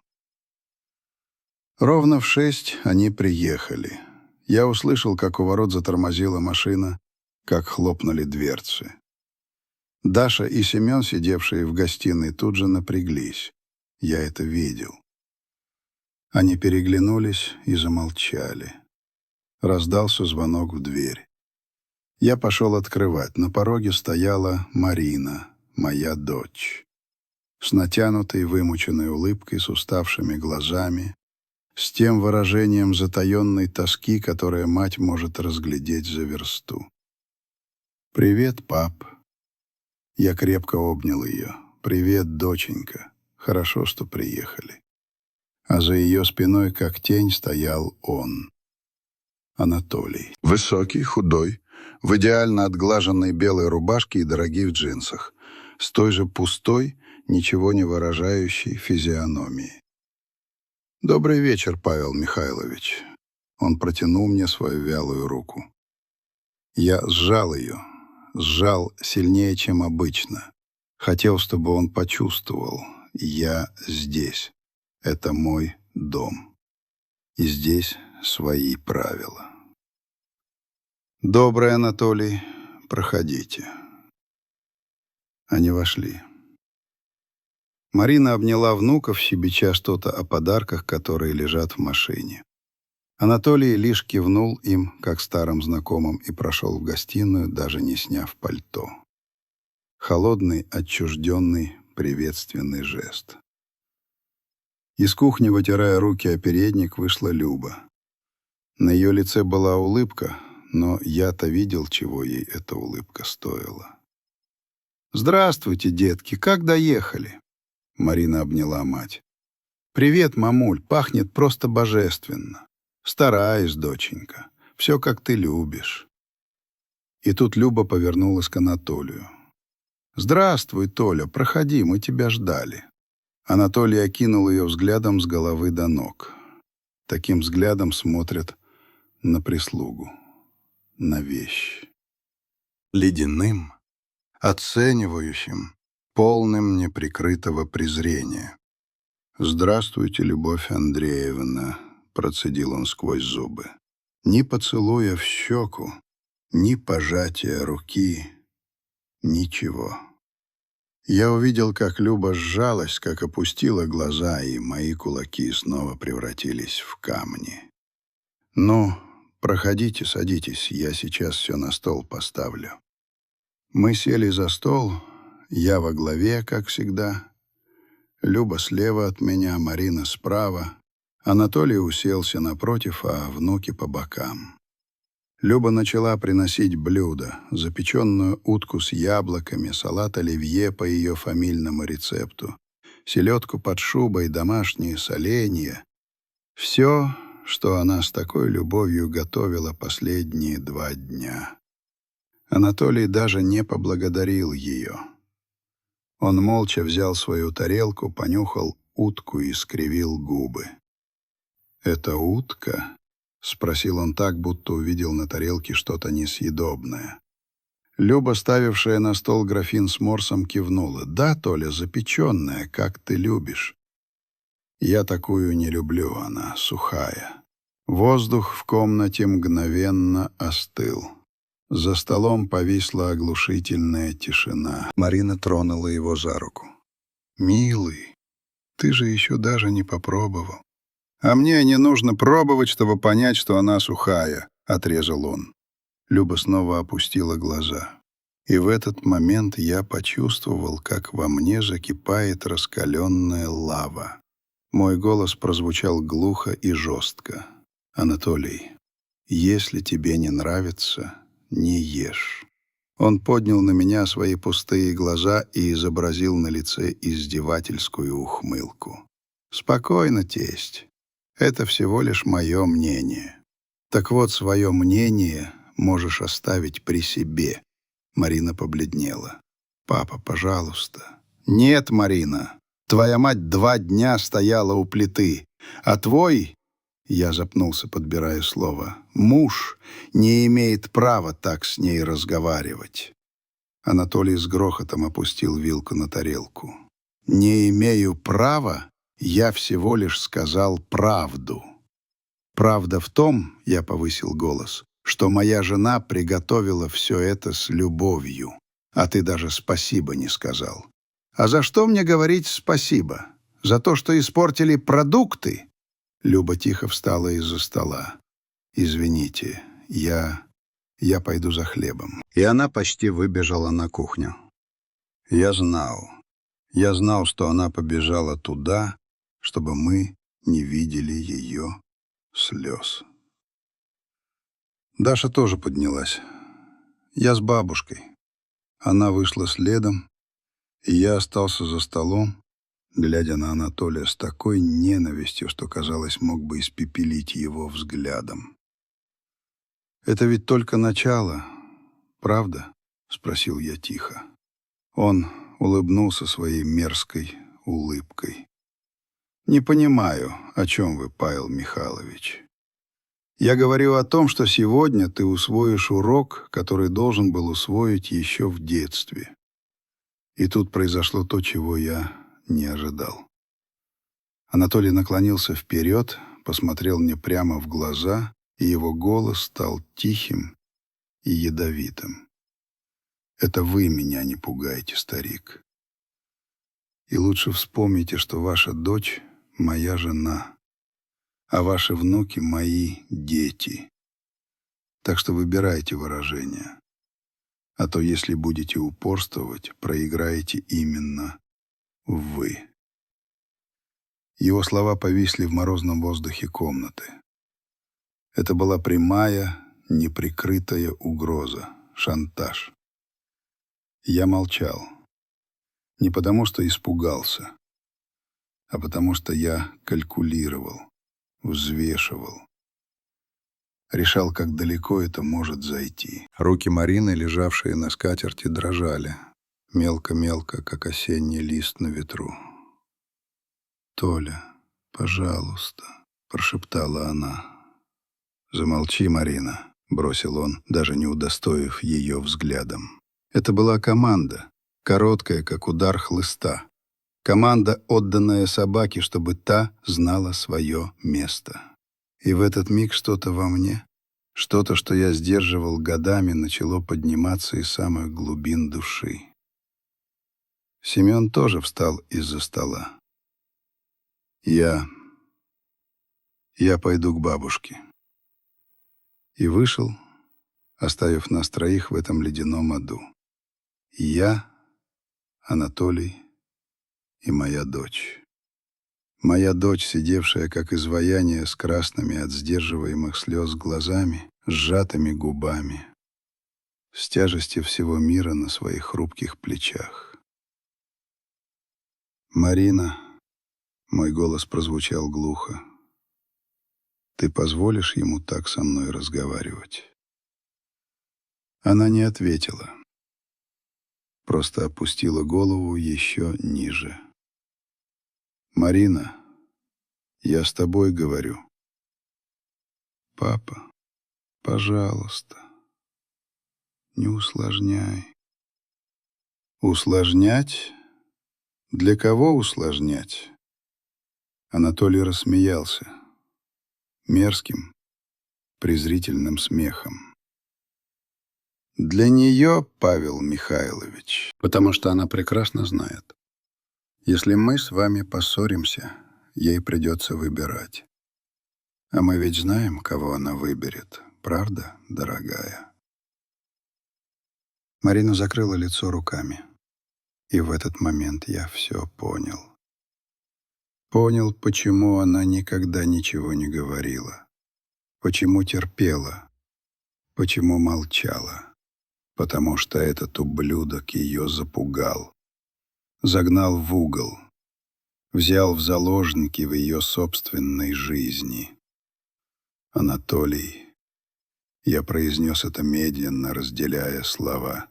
Ровно в 6 они приехали. Я услышал, как у ворот затормозила машина, как хлопнули дверцы. Даша и Семен, сидевшие в гостиной, тут же напряглись. Я это видел. Они переглянулись и замолчали. Раздался звонок в дверь. Я пошел открывать. На пороге стояла Марина, моя дочь. С натянутой, вымученной улыбкой, с уставшими глазами, с тем выражением затаенной тоски, которое мать может разглядеть за версту. «Привет, пап». Я крепко обнял ее. «Привет, доченька. Хорошо, что приехали». А за ее спиной, как тень, стоял он. Анатолий. Высокий, худой, в идеально отглаженной белой рубашке и дорогих джинсах, с той же пустой, ничего не выражающей физиономией. «Добрый вечер, Павел Михайлович». Он протянул мне свою вялую руку. Я сжал ее, сжал сильнее, чем обычно. Хотел, чтобы он почувствовал: я здесь. Это мой дом. И здесь свои правила. «Добрый, Анатолий, проходите». Они вошли. Марина обняла внуков, щебеча что-то о подарках, которые лежат в машине. Анатолий лишь кивнул им, как старым знакомым, и прошел в гостиную, даже не сняв пальто. Холодный, отчужденный, приветственный жест. Из кухни, вытирая руки о передник, вышла Люба. На ее лице была улыбка, но я-то видел, чего ей эта улыбка стоила. «Здравствуйте, детки, как доехали?» Марина обняла мать. «Привет, мамуль, пахнет просто божественно. Стараюсь, доченька, все, как ты любишь». И тут Люба повернулась к Анатолию. «Здравствуй, Толя, проходи, мы тебя ждали». Анатолий окинул ее взглядом с головы до ног. Таким взглядом смотрят на прислугу, на вещь. Ледяным, оценивающим, полным неприкрытого презрения. «Здравствуйте, Любовь Андреевна», — процедил он сквозь зубы. Ни поцелуя в щеку, ни пожатия руки, ничего. Я увидел, как Люба сжалась, как опустила глаза, и мои кулаки снова превратились в камни. «Ну, проходите, садитесь, я сейчас все на стол поставлю». Мы сели за стол, я во главе, как всегда. Люба слева от меня, Марина справа. Анатолий уселся напротив, а внуки по бокам. Люба начала приносить блюда: запеченную утку с яблоками, салат оливье по ее фамильному рецепту, селедку под шубой, домашние соленья. Все, что она с такой любовью готовила последние 2 дня. Анатолий даже не поблагодарил ее. Он молча взял свою тарелку, понюхал утку и скривил губы. «Это утка?» — спросил он так, будто увидел на тарелке что-то несъедобное. Люба, ставившая на стол графин с морсом, кивнула. «Да, Толя, запеченная, как ты любишь». «Я такую не люблю, она сухая». Воздух в комнате мгновенно остыл. За столом повисла оглушительная тишина. Марина тронула его за руку. «Милый, ты же еще даже не попробовал». «А мне не нужно пробовать, чтобы понять, что она сухая», — отрезал он. Люба снова опустила глаза. И в этот момент я почувствовал, как во мне закипает раскаленная лава. Мой голос прозвучал глухо и жестко. «Анатолий, если тебе не нравится, не ешь». Он поднял на меня свои пустые глаза и изобразил на лице издевательскую ухмылку. «Спокойно, тесть. Это всего лишь мое мнение». «Так вот, свое мнение можешь оставить при себе». Марина побледнела. «Папа, пожалуйста». «Нет, Марина, твоя мать 2 дня стояла у плиты, а твой...» Я запнулся, подбирая слово. «Муж не имеет права так с ней разговаривать». Анатолий с грохотом опустил вилку на тарелку. «Не имею права? Я всего лишь сказал правду». «Правда в том, — я повысил голос, — что моя жена приготовила все это с любовью, а ты даже спасибо не сказал». «А за что мне говорить спасибо? За то, что испортили продукты?» Люба тихо встала из-за стола. «Извините, я пойду за хлебом». И она почти выбежала на кухню. Я знал, что она побежала туда, чтобы мы не видели ее слез. Даша тоже поднялась. Я с бабушкой. Она вышла следом, и я остался за столом, глядя на Анатолия с такой ненавистью, что, казалось, мог бы испепелить его взглядом. «Это ведь только начало, правда?» — спросил я тихо. Он улыбнулся своей мерзкой улыбкой. «Не понимаю, о чем вы, Павел Михайлович. Я говорю о том, что сегодня ты усвоишь урок, который должен был усвоить еще в детстве. И тут произошло то, чего я не ожидал». Анатолий наклонился вперед, посмотрел мне прямо в глаза, и его голос стал тихим и ядовитым. «Это вы меня не пугаете, старик. И лучше вспомните, что ваша дочь — моя жена, а ваши внуки — мои дети. Так что выбирайте выражения. А то, если будете упорствовать, проиграете именно вы». Его слова повисли в морозном воздухе комнаты. Это была прямая, неприкрытая угроза, шантаж. Я молчал. Не потому, что испугался, а потому, что я калькулировал, взвешивал. Решал, как далеко это может зайти. Руки Марины, лежавшие на скатерти, дрожали. Мелко-мелко, как осенний лист на ветру. «Толя, пожалуйста». — прошептала она. «Замолчи, Марина», — бросил он, даже не удостоив ее взглядом. Это была команда, короткая, как удар хлыста. Команда, отданная собаке, чтобы та знала свое место. И в этот миг что-то во мне, что-то, что я сдерживал годами, начало подниматься из самых глубин души. Семен тоже встал из-за стола. Я пойду к бабушке. И вышел, оставив нас троих в этом ледяном аду. Я, Анатолий и моя дочь. Моя дочь, сидевшая как изваяние с красными от сдерживаемых слез глазами, сжатыми губами, с тяжестью всего мира на своих хрупких плечах. «Марина», — мой голос прозвучал глухо, — «ты позволишь ему так со мной разговаривать?» Она не ответила, просто опустила голову еще ниже. «Марина, я с тобой говорю». «Папа, пожалуйста, не усложняй». «Усложнять? Для кого усложнять?» Анатолий рассмеялся мерзким, презрительным смехом. «Для нее, Павел Михайлович, потому что она прекрасно знает. Если мы с вами поссоримся, ей придется выбирать. А мы ведь знаем, кого она выберет, правда, дорогая?» Марина закрыла лицо руками. И в этот момент я все понял. Понял, почему она никогда ничего не говорила, почему терпела, почему молчала. Потому что этот ублюдок ее запугал, загнал в угол, взял в заложники в ее собственной жизни. «Анатолий», я произнес это медленно, разделяя слова,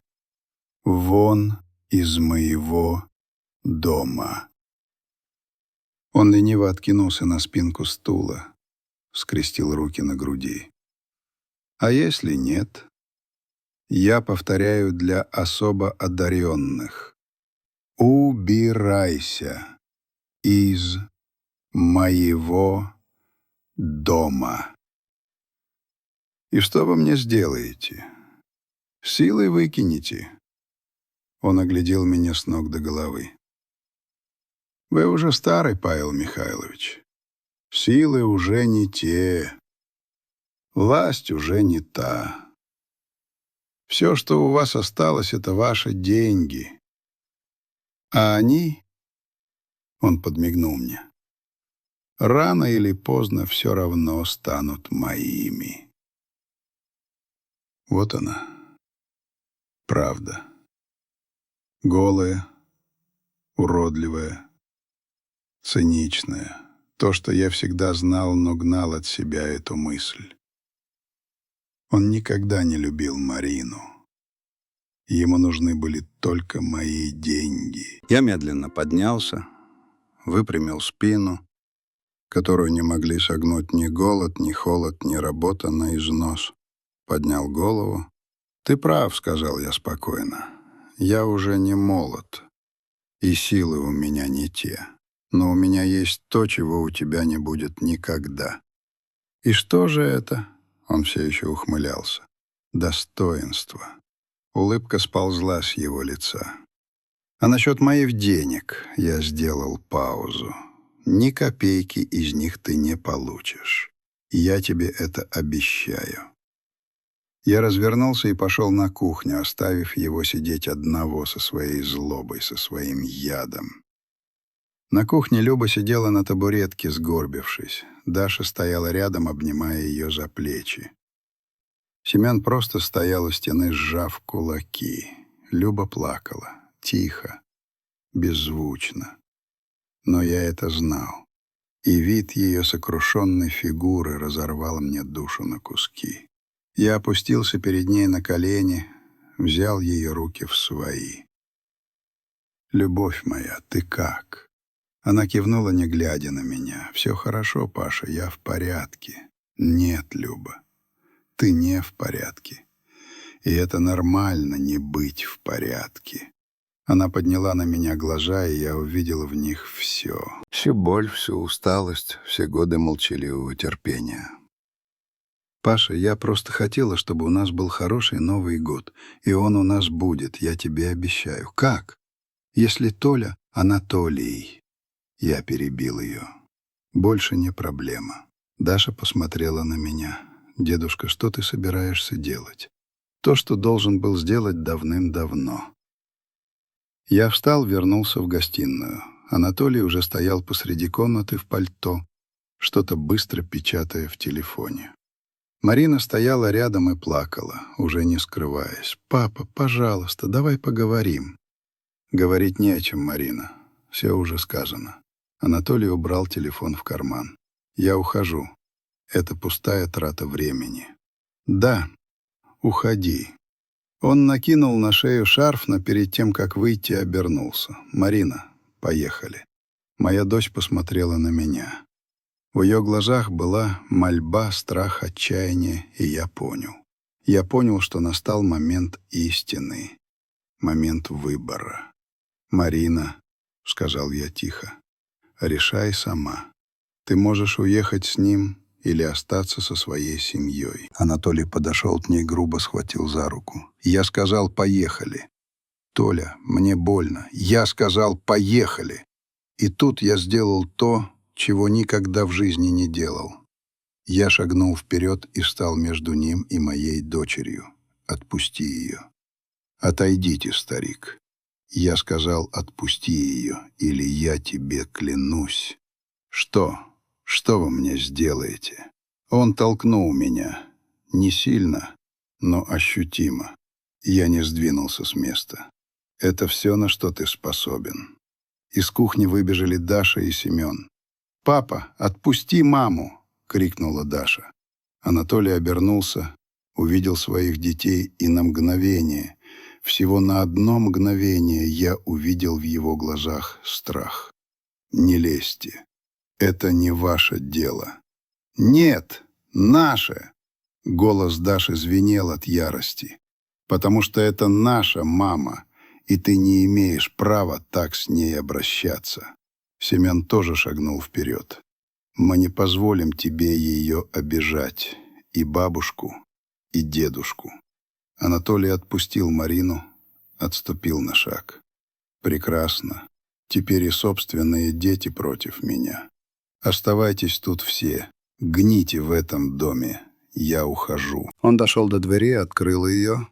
«вон из моего дома». Он лениво откинулся на спинку стула, скрестил руки на груди. «А если нет?» Я повторяю для особо одаренных. Убирайся из моего дома. И что вы мне сделаете? Силой выкинете? Он оглядел меня с ног до головы. Вы уже старый, Павел Михайлович. Силы уже не те. Власть уже не та. Все, что у вас осталось, это ваши деньги. А они, он подмигнул мне, рано или поздно все равно станут моими. Вот она, правда. Голая, уродливая, циничная. То, что я всегда знал, но гнал от себя эту мысль. Он никогда не любил Марину. Ему нужны были только мои деньги. Я медленно поднялся, выпрямил спину, которую не могли согнуть ни голод, ни холод, ни работа на износ. Поднял голову. «Ты прав», — сказал я спокойно. «Я уже не молод, и силы у меня не те. Но у меня есть то, чего у тебя не будет никогда». «И что же это?» — он все еще ухмылялся. «Достоинство». Улыбка сползла с его лица. «А насчет моих денег я сделал паузу. Ни копейки из них ты не получишь. Я тебе это обещаю». Я развернулся и пошел на кухню, оставив его сидеть одного со своей злобой, со своим ядом. На кухне Люба сидела на табуретке, сгорбившись. Даша стояла рядом, обнимая ее за плечи. Семен просто стоял у стены, сжав кулаки. Люба плакала, тихо, беззвучно. Но я это знал. И вид ее сокрушенной фигуры разорвал мне душу на куски. Я опустился перед ней на колени, взял ее руки в свои. «Любовь моя, ты как?» Она кивнула, не глядя на меня. «Все хорошо, Паша, я в порядке». «Нет, Люба, ты не в порядке. И это нормально не быть в порядке». Она подняла на меня глаза, и я увидел в них все. Всю боль, всю усталость, все годы молчаливого терпения. «Паша, я просто хотела, чтобы у нас был хороший Новый год. И он у нас будет, я тебе обещаю». «Как? Если Толя Анатолий?» Я перебил ее. «Больше не проблема». Даша посмотрела на меня. «Дедушка, что ты собираешься делать?» «То, что должен был сделать давным-давно». Я встал, вернулся в гостиную. Анатолий уже стоял посреди комнаты в пальто, что-то быстро печатая в телефоне. Марина стояла рядом и плакала, уже не скрываясь. «Папа, пожалуйста, давай поговорим». «Говорить не о чем, Марина. Все уже сказано». Анатолий убрал телефон в карман. «Я ухожу. Это пустая трата времени». «Да, уходи». Он накинул на шею шарф, но перед тем, как выйти, обернулся. «Марина, поехали». Моя дочь посмотрела на меня. В ее глазах была мольба, страх, отчаяние, и я понял. Я понял, что настал момент истины, момент выбора. «Марина», — сказал я тихо, — «решай сама. Ты можешь уехать с ним или остаться со своей семьей». Анатолий подошел к ней, грубо схватил за руку. Я сказал «поехали». «Толя, мне больно». Я сказал «поехали». И тут я сделал то, чего никогда в жизни не делал. Я шагнул вперед и стал между ним и моей дочерью. «Отпусти ее». «Отойдите, старик». Я сказал «отпусти ее, или я тебе клянусь». «Что? Что вы мне сделаете?» Он толкнул меня. Не сильно, но ощутимо. Я не сдвинулся с места. «Это все, на что ты способен». Из кухни выбежали Даша и Семен. «Папа, отпусти маму!» — крикнула Даша. Анатолий обернулся, увидел своих детей, и на мгновение, всего на одно мгновение, я увидел в его глазах страх. «Не лезьте. Это не ваше дело». «Нет, наше!» Голос Даши звенел от ярости. «Потому что это наша мама, и ты не имеешь права так с ней обращаться». Семен тоже шагнул вперед. «Мы не позволим тебе ее обижать, и бабушку, и дедушку». Анатолий отпустил Марину, отступил на шаг. «Прекрасно. Теперь и собственные дети против меня. Оставайтесь тут все. Гните в этом доме. Я ухожу». Он дошел до двери, открыл ее,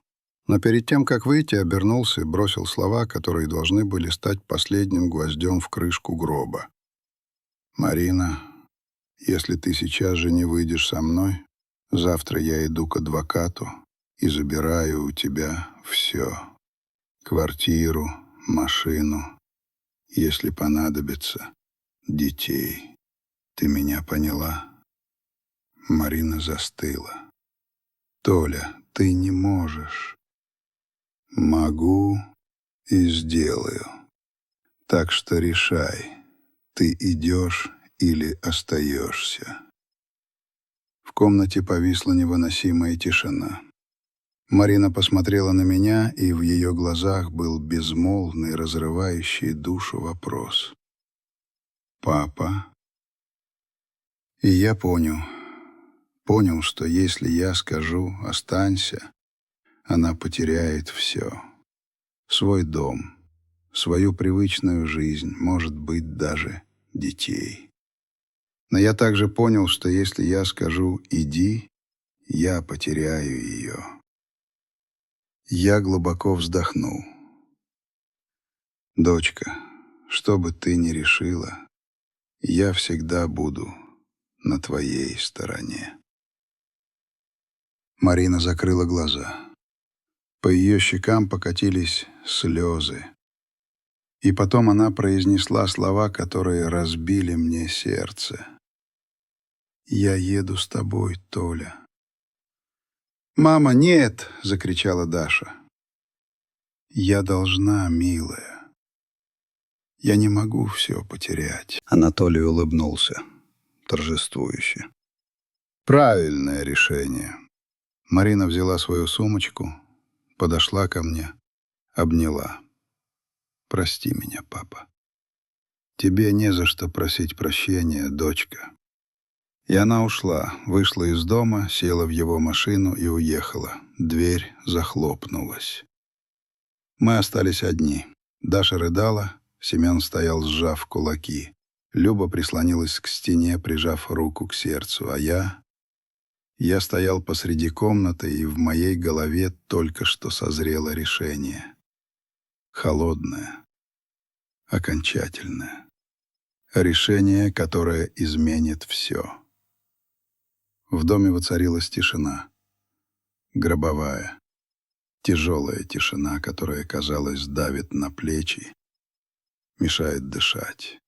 но перед тем, как выйти, обернулся и бросил слова, которые должны были стать последним гвоздем в крышку гроба. «Марина, если ты сейчас же не выйдешь со мной, завтра я иду к адвокату и забираю у тебя все. Квартиру, машину, если понадобится, детей. Ты меня поняла?» Марина застыла. «Толя, ты не можешь». «Могу и сделаю. Так что решай, ты идешь или остаешься». В комнате повисла невыносимая тишина. Марина посмотрела на меня, и в ее глазах был безмолвный, разрывающий душу вопрос. «Папа?» И я понял, что если я скажу «останься», она потеряет все. Свой дом, свою привычную жизнь, может быть, даже детей. Но я также понял, что если я скажу «иди», я потеряю ее. Я глубоко вздохнул. «Дочка, что бы ты ни решила, я всегда буду на твоей стороне». Марина закрыла глаза. По ее щекам покатились слезы. И потом она произнесла слова, которые разбили мне сердце. «Я еду с тобой, Толя». «Мама, нет!» — закричала Даша. «Я должна, милая. Я не могу все потерять. Анатолий улыбнулся, торжествующе. Правильное решение. Марина взяла свою сумочку, подошла ко мне, обняла. Прости меня, папа. Тебе не за что просить прощения, дочка. И она ушла, вышла из дома, села в его машину и уехала. Дверь захлопнулась. Мы остались одни. Даша рыдала, Семен стоял, сжав кулаки. Люба прислонилась к стене, прижав руку к сердцу, а я стоял посреди комнаты, и в моей голове только что созрело решение. Холодное, окончательное. Решение, которое изменит все. В доме воцарилась тишина. Гробовая, тяжелая тишина, которая, казалось, давит на плечи, мешает дышать.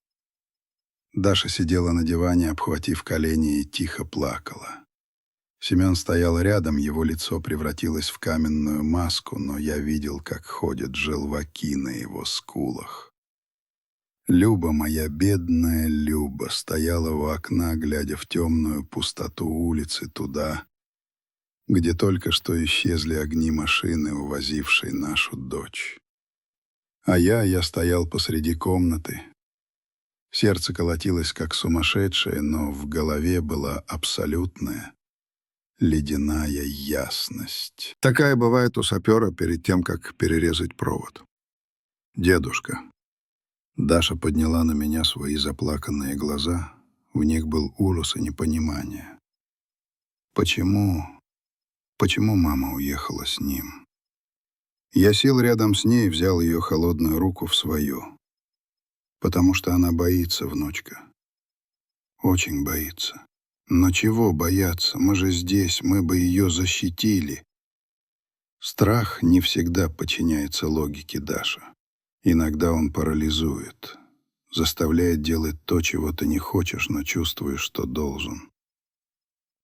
Даша сидела на диване, обхватив колени, и тихо плакала. Семен стоял рядом, его лицо превратилось в каменную маску, но я видел, как ходят желваки на его скулах. Люба, моя бедная Люба, стояла у окна, глядя в темную пустоту улицы туда, где только что исчезли огни машины, увозившей нашу дочь. А я стоял посреди комнаты. Сердце колотилось, как сумасшедшее, но в голове была абсолютная, ледяная ясность. Такая бывает у сапера перед тем, как перерезать провод. «Дедушка». Даша подняла на меня свои заплаканные глаза. В них был ужас и непонимание. Почему мама уехала с ним? Я сел рядом с ней и взял ее холодную руку в свою. Потому что она боится, внучка. Очень боится. Но чего бояться? Мы же здесь, мы бы ее защитили. Страх не всегда подчиняется логике, Даша. Иногда он парализует, заставляет делать то, чего ты не хочешь, но чувствуешь, что должен.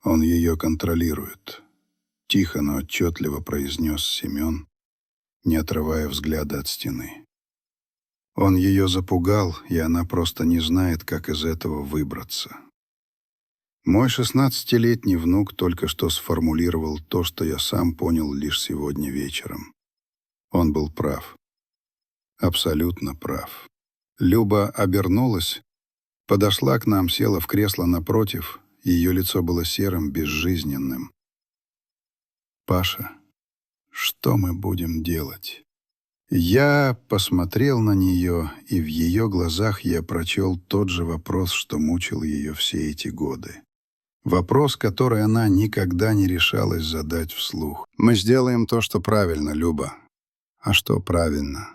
Он ее контролирует. Тихо, но отчетливо произнес Семен, не отрывая взгляда от стены. Он ее запугал, и она просто не знает, как из этого выбраться. Мой 16-летний внук только что сформулировал то, что я сам понял лишь сегодня вечером. Он был прав. Абсолютно прав. Люба обернулась, подошла к нам, села в кресло напротив, ее лицо было серым, безжизненным. «Паша, что мы будем делать?» Я посмотрел на нее, и в ее глазах я прочел тот же вопрос, что мучил ее все эти годы. Вопрос, который она никогда не решалась задать вслух. «Мы сделаем то, что правильно, Люба». «А что правильно?»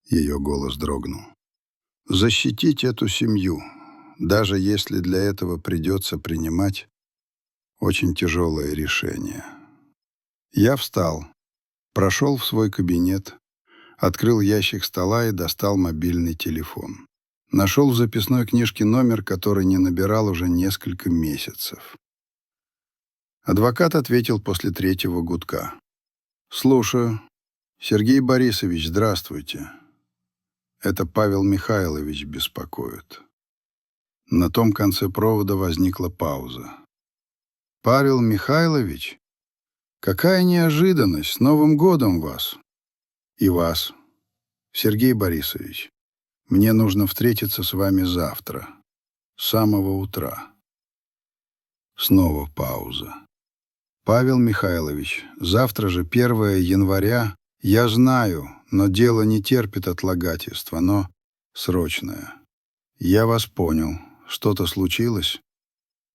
Ее голос дрогнул. «Защитить эту семью, даже если для этого придется принимать очень тяжелое решение». Я встал, прошел в свой кабинет, открыл ящик стола и достал мобильный телефон. Нашел в записной книжке номер, который не набирал уже несколько месяцев. Адвокат ответил после третьего гудка. «Слушаю. Сергей Борисович, здравствуйте. Это Павел Михайлович беспокоит». На том конце провода возникла пауза. «Павел Михайлович? Какая неожиданность! С Новым годом вас!» «И вас, Сергей Борисович. Мне нужно встретиться с вами завтра, с самого утра». Снова пауза. «Павел Михайлович, завтра же 1 января. Я знаю, но дело не терпит отлагательства, оно срочное. Я вас понял. Что-то случилось?»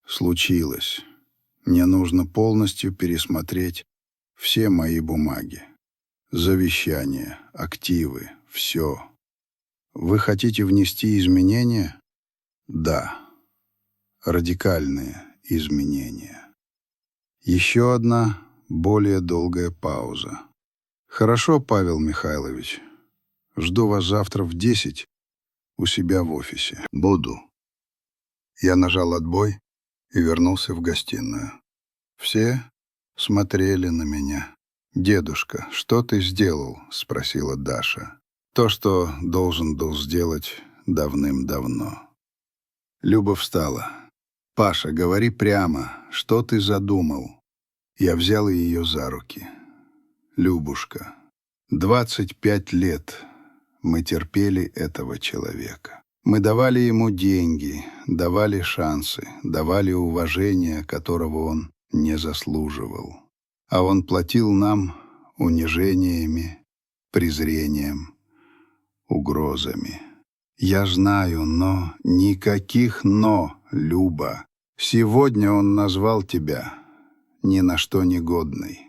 «Случилось. Мне нужно полностью пересмотреть все мои бумаги. Завещание, активы, все. Вы хотите внести изменения?» «Да. Радикальные изменения». Еще одна, более долгая пауза. «Хорошо, Павел Михайлович. Жду вас завтра в 10 у себя в офисе». «Буду». Я нажал отбой и вернулся в гостиную. Все смотрели на меня. «Дедушка, что ты сделал?» — спросила Даша. «То, что должен был сделать давным-давно. Люба встала. «Паша, говори прямо, что ты задумал?» Я взял ее за руки. «Любушка, 25 лет мы терпели этого человека. Мы давали ему деньги, давали шансы, давали уважение, которого он не заслуживал. А он платил нам унижениями, презрением, угрозами. Я знаю, но никаких «но», Люба. Сегодня он назвал тебя ни на что негодной.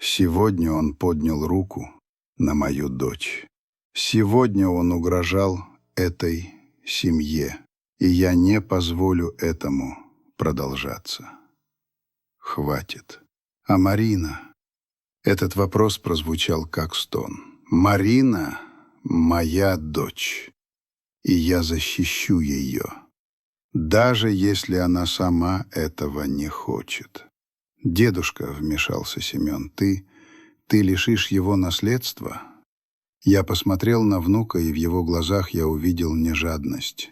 Сегодня он поднял руку на мою дочь. Сегодня он угрожал этой семье, и я не позволю этому продолжаться. Хватит. А Марина? Этот вопрос прозвучал как стон. Марина — моя дочь, и я защищу ее, даже если она сама этого не хочет. «Дедушка», — вмешался Семен, — ты лишишь его наследства?» Я посмотрел на внука, и в его глазах я увидел не жадность.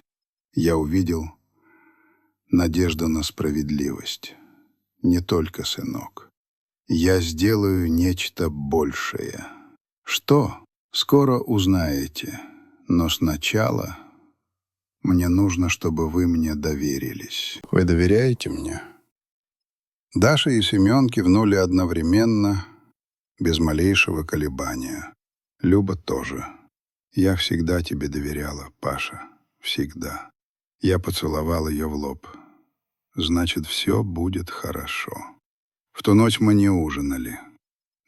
Я увидел надежду на справедливость. Не только, сынок. Я сделаю нечто большее. Что? Скоро узнаете. Но сначала мне нужно, чтобы вы мне доверились. Вы доверяете мне? Даша и Семен кивнули одновременно, без малейшего колебания. Люба тоже. «Я всегда тебе доверяла, Паша. Всегда». Я поцеловал ее в лоб. «Значит, все будет хорошо». В ту ночь мы не ужинали.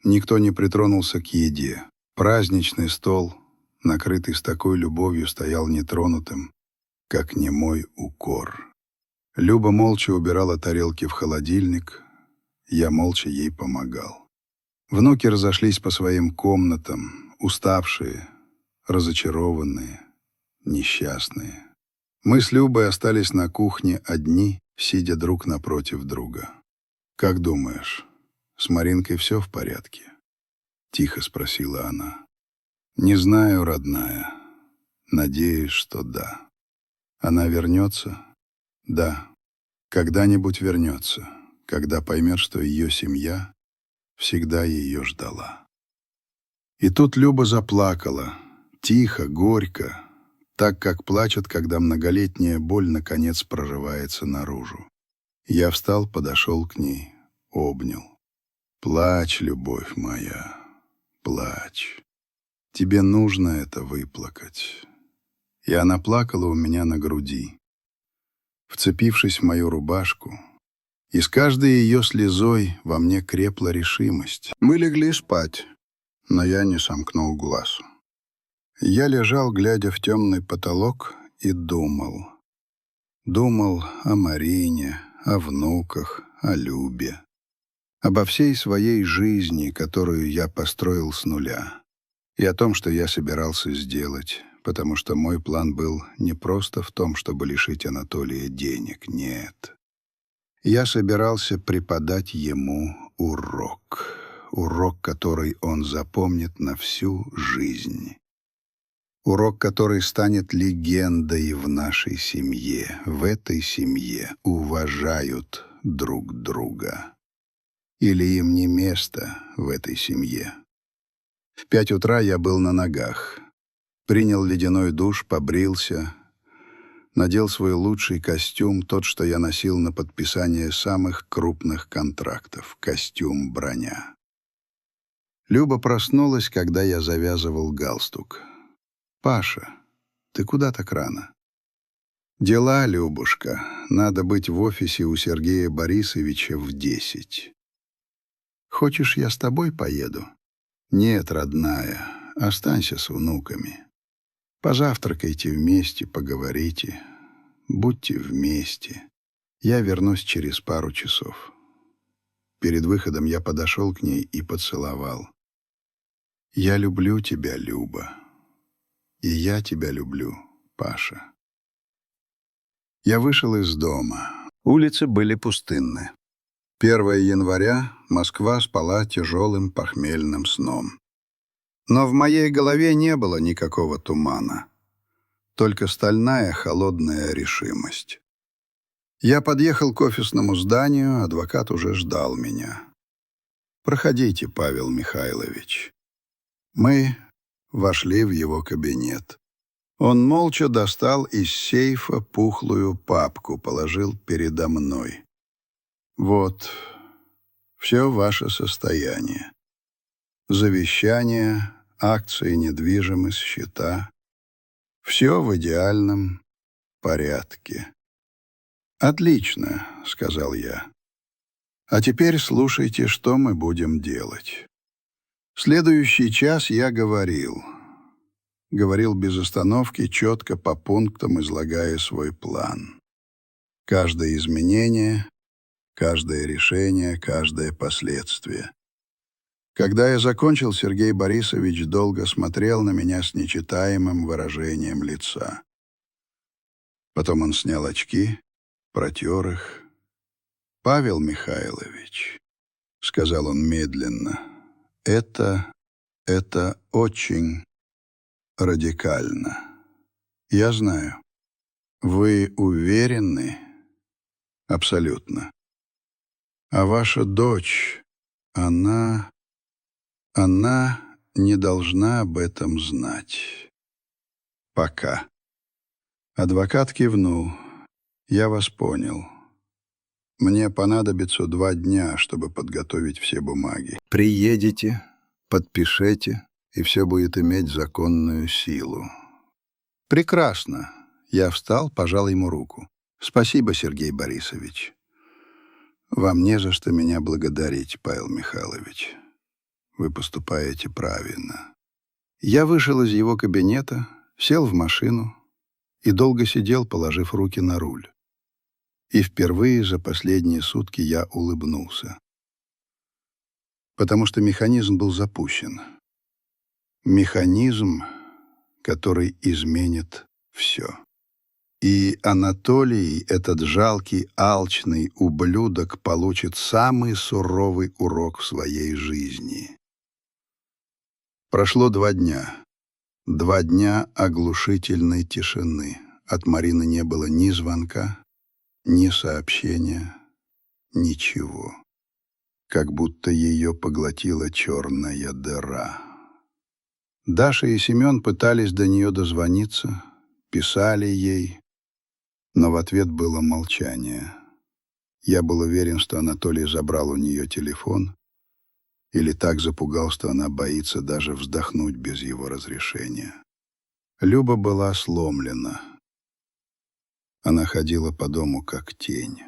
Никто не притронулся к еде. Праздничный стол, накрытый с такой любовью, стоял нетронутым, как немой укор. Люба молча убирала тарелки в холодильник. Я молча ей помогал. Внуки разошлись по своим комнатам, уставшие, разочарованные, несчастные. Мы с Любой остались на кухне одни, сидя друг напротив друга. «Как думаешь, с Маринкой все в порядке?» — тихо спросила она. «Не знаю, родная. Надеюсь, что да. Она вернется?» «Да. Когда-нибудь вернется, когда поймет, что ее семья всегда ее ждала». И тут Люба заплакала, тихо, горько, так, как плачет, когда многолетняя боль наконец прорывается наружу. Я встал, подошел к ней, обнял. «Плачь, любовь моя, плачь. Тебе нужно это выплакать». И она плакала у меня на груди, вцепившись в мою рубашку, и с каждой ее слезой во мне крепла решимость. Мы легли спать, но я не сомкнул глаз. Я лежал, глядя в темный потолок, и думал. Думал о Марине, о внуках, о Любе, обо всей своей жизни, которую я построил с нуля, и о том, что я собирался сделать, потому что мой план был не просто в том, чтобы лишить Анатолия денег, нет. Я собирался преподать ему урок, который он запомнит на всю жизнь. Урок, который станет легендой в нашей семье. В этой семье уважают друг друга. Или им не место в этой семье. В 5 утра я был на ногах. Принял ледяной душ, побрился, надел свой лучший костюм, тот, что я носил на подписание самых крупных контрактов, костюм «Броня». Люба проснулась, когда я завязывал галстук. «Паша, ты куда так рано?» «Дела, Любушка. Надо быть в офисе у Сергея Борисовича в 10. Хочешь, я с тобой поеду?» «Нет, родная, останься с внуками. Позавтракайте вместе, поговорите. Будьте вместе. Я вернусь через пару часов». Перед выходом я подошел к ней и поцеловал. «Я люблю тебя, Люба. И я тебя люблю, Паша». Я вышел из дома. Улицы были пустынны. 1 января Москва спала тяжелым похмельным сном. Но в моей голове не было никакого тумана. только стальная холодная решимость. Я подъехал к офисному зданию, адвокат уже ждал меня. «Проходите, Павел Михайлович». Мы вошли в его кабинет. Он молча достал из сейфа пухлую папку, положил передо мной. «Вот, все ваше состояние. Завещание, акции, недвижимость, счета. Все в идеальном порядке». «Отлично», — сказал я. «А теперь слушайте, что мы будем делать». Следующий час я говорил без остановки, четко по пунктам излагая свой план. Каждое изменение, каждое решение, каждое последствие. Когда я закончил, Сергей Борисович долго смотрел на меня с нечитаемым выражением лица. Потом он снял очки, протер их. «Павел Михайлович», — сказал он медленно, — «это очень радикально. Я знаю. Вы уверены? Абсолютно. А ваша дочь, она не должна об этом знать. Пока». Адвокат кивнул. «Я вас понял. Мне понадобится 2 дня, чтобы подготовить все бумаги. Приедете, подпишите, и все будет иметь законную силу». «Прекрасно». Я встал, пожал ему руку. «Спасибо, Сергей Борисович». «Вам не за что меня благодарить, Павел Михайлович. Вы поступаете правильно». Я вышел из его кабинета, сел в машину и долго сидел, положив руки на руль. И впервые за последние сутки я улыбнулся. Потому что механизм был запущен. Механизм, который изменит все. И Анатолий, этот жалкий, алчный ублюдок, получит самый суровый урок в своей жизни. Прошло 2 дня. 2 дня оглушительной тишины. От Марины не было ни звонка, ни сообщения, ничего. Как будто ее поглотила черная дыра. Даша и Семен пытались до нее дозвониться, писали ей, но в ответ было молчание. Я был уверен, что Анатолий забрал у нее телефон или так запугал, что она боится даже вздохнуть без его разрешения. Люба была сломлена. Она ходила по дому как тень.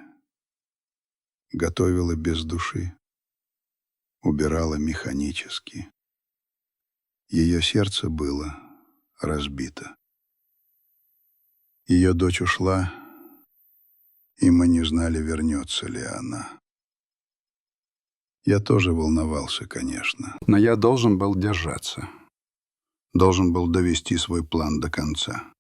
Готовила без души, убирала механически. Ее сердце было разбито. Ее дочь ушла, и мы не знали, вернется ли она. Я тоже волновался, конечно, но я должен был держаться. Должен был довести свой план до конца.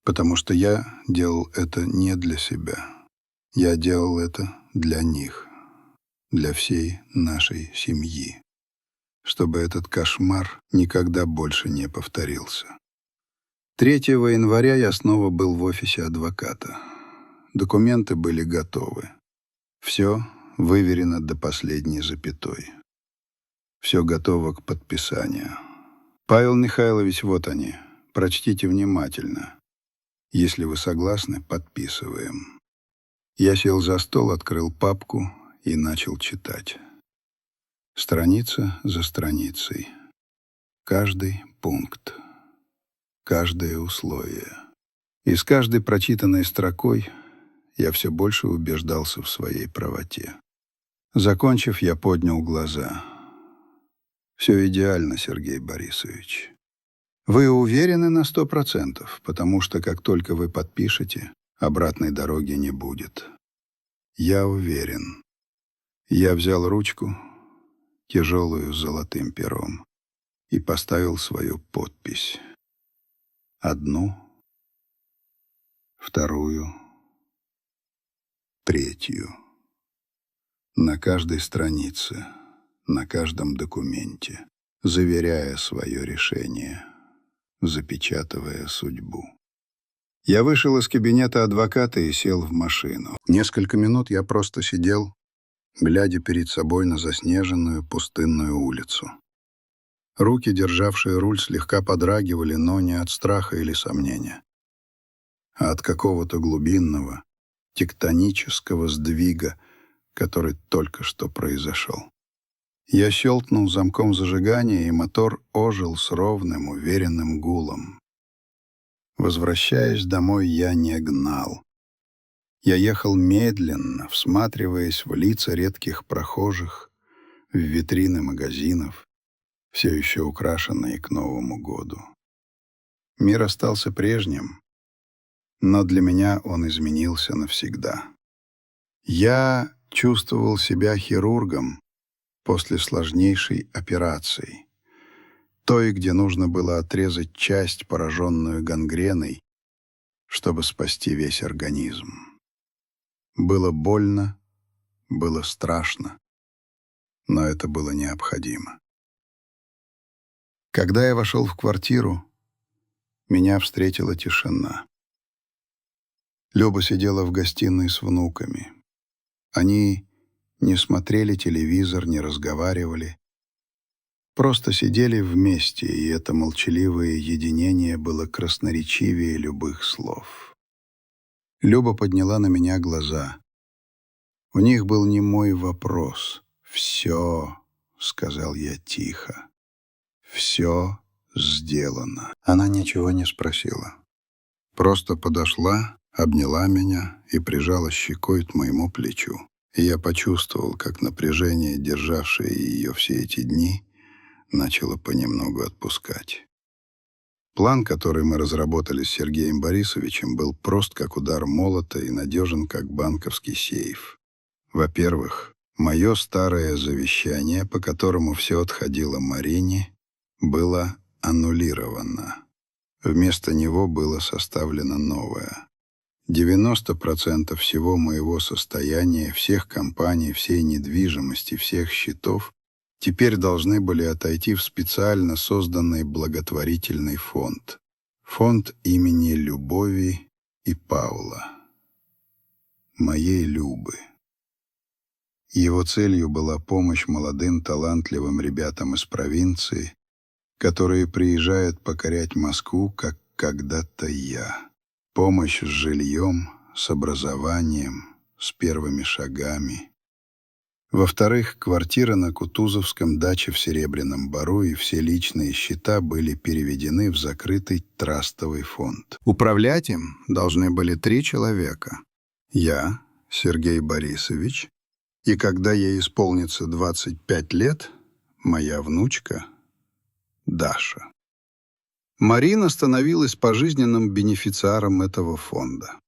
Потому что я делал это не для себя. Я делал это для них, для всей нашей семьи, чтобы этот кошмар никогда больше не повторился. 3 января я снова был в офисе адвоката. Документы были готовы. Все выверено до последней запятой. Все готово к подписанию. Павел Михайлович, вот они. Прочтите внимательно. Если вы согласны, подписываем. Я сел за стол, открыл папку и начал читать. Страница за страницей. Каждый пункт. Каждое условие. И с каждой прочитанной строкой я все больше убеждался в своей правоте. Закончив, я поднял глаза. «Все идеально, Сергей Борисович. Вы уверены на 100%, потому что как только вы подпишете, обратной дороги не будет. Я уверен». Я взял ручку, тяжелую с золотым пером, и поставил свою подпись. 1, 2, 3. На каждой странице, на каждом документе, заверяя свое решение, запечатывая судьбу. Я вышел из кабинета адвоката и сел в машину. Несколько минут я просто сидел, глядя перед собой на заснеженную пустынную улицу. Руки, державшие руль, слегка подрагивали, но не от страха или сомнения, а от какого-то глубинного, тектонического сдвига, который только что произошел. Я щелкнул замком зажигания, и мотор ожил с ровным, уверенным гулом. Возвращаясь домой, я не гнал. Я ехал медленно, всматриваясь в лица редких прохожих, в витрины магазинов, все еще украшенные к Новому году. Мир остался прежним, но для меня он изменился навсегда. Я чувствовал себя хирургом после сложнейшей операции, той, где нужно было отрезать часть, пораженную гангреной, чтобы спасти весь организм. Было больно, было страшно, но это было необходимо. Когда я вошел в квартиру, меня встретила тишина. Люба сидела в гостиной с внуками. Они не смотрели телевизор, не разговаривали. Просто сидели вместе, и это молчаливое единение было красноречивее любых слов. Люба подняла на меня глаза. У них был немой вопрос. «Все», — сказал я тихо, — «все сделано». Она ничего не спросила. Просто подошла, обняла меня и прижала щекой к моему плечу. И я почувствовал, как напряжение, державшее ее все эти дни, начало понемногу отпускать. План, который мы разработали с Сергеем Борисовичем, был прост, как удар молота, и надежен, как банковский сейф. Во-первых, мое старое завещание, по которому все отходило Марине, было аннулировано. Вместо него было составлено новое. 90% всего моего состояния, всех компаний, всей недвижимости, всех счетов теперь должны были отойти в специально созданный благотворительный фонд. Фонд имени Любови и Паула. Моей Любы. Его целью была помощь молодым талантливым ребятам из провинции, которые приезжают покорять Москву, как когда-то я. Помощь с жильем, с образованием, с первыми шагами. Во-вторых, квартира на Кутузовском, дача в Серебряном Бору и все личные счета были переведены в закрытый трастовый фонд. Управлять им должны были 3 человека. Я, Сергей Борисович, и когда ей исполнится 25 лет, моя внучка Даша. Марина становилась пожизненным бенефициаром этого фонда.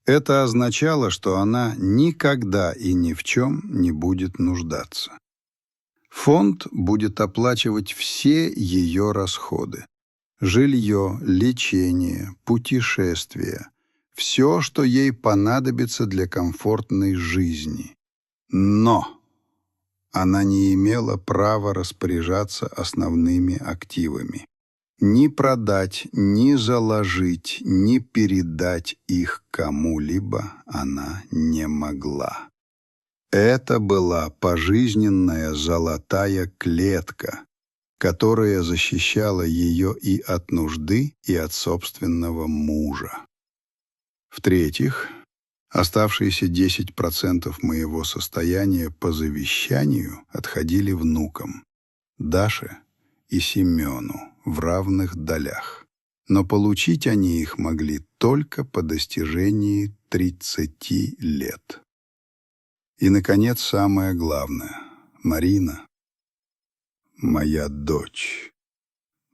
Это означало, что она никогда и ни в чем не будет нуждаться. Фонд будет оплачивать все ее расходы. Жилье, лечение, путешествия. Все, что ей понадобится для комфортной жизни. Но она не имела права распоряжаться основными активами. Ни продать, ни заложить, ни передать их кому-либо она не могла. Это была пожизненная золотая клетка, которая защищала ее и от нужды, и от собственного мужа. В-третьих, оставшиеся 10% моего состояния по завещанию отходили внукам, Даше и Семену, в равных долях. Но получить они их могли только по достижении 30 лет. И, наконец, самое главное. Марина, моя дочь.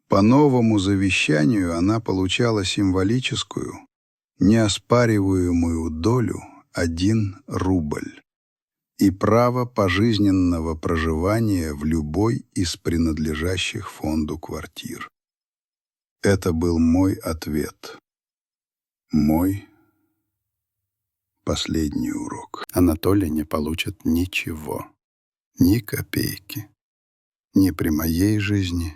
По новому завещанию она получала символическую, неоспариваемую долю 1 рубль и право пожизненного проживания в любой из принадлежащих фонду квартир. Это был мой ответ. Мой последний урок. Анатолий не получит ничего. Ни копейки. Ни при моей жизни,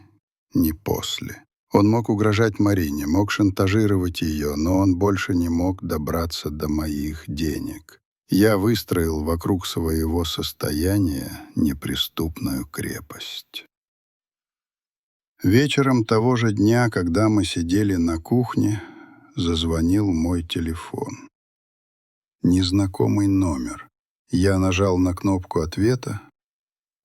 ни после. Он мог угрожать Марине, мог шантажировать ее, но он больше не мог добраться до моих денег. Я выстроил вокруг своего состояния неприступную крепость. Вечером того же дня, когда мы сидели на кухне, зазвонил мой телефон. Незнакомый номер. Я нажал на кнопку ответа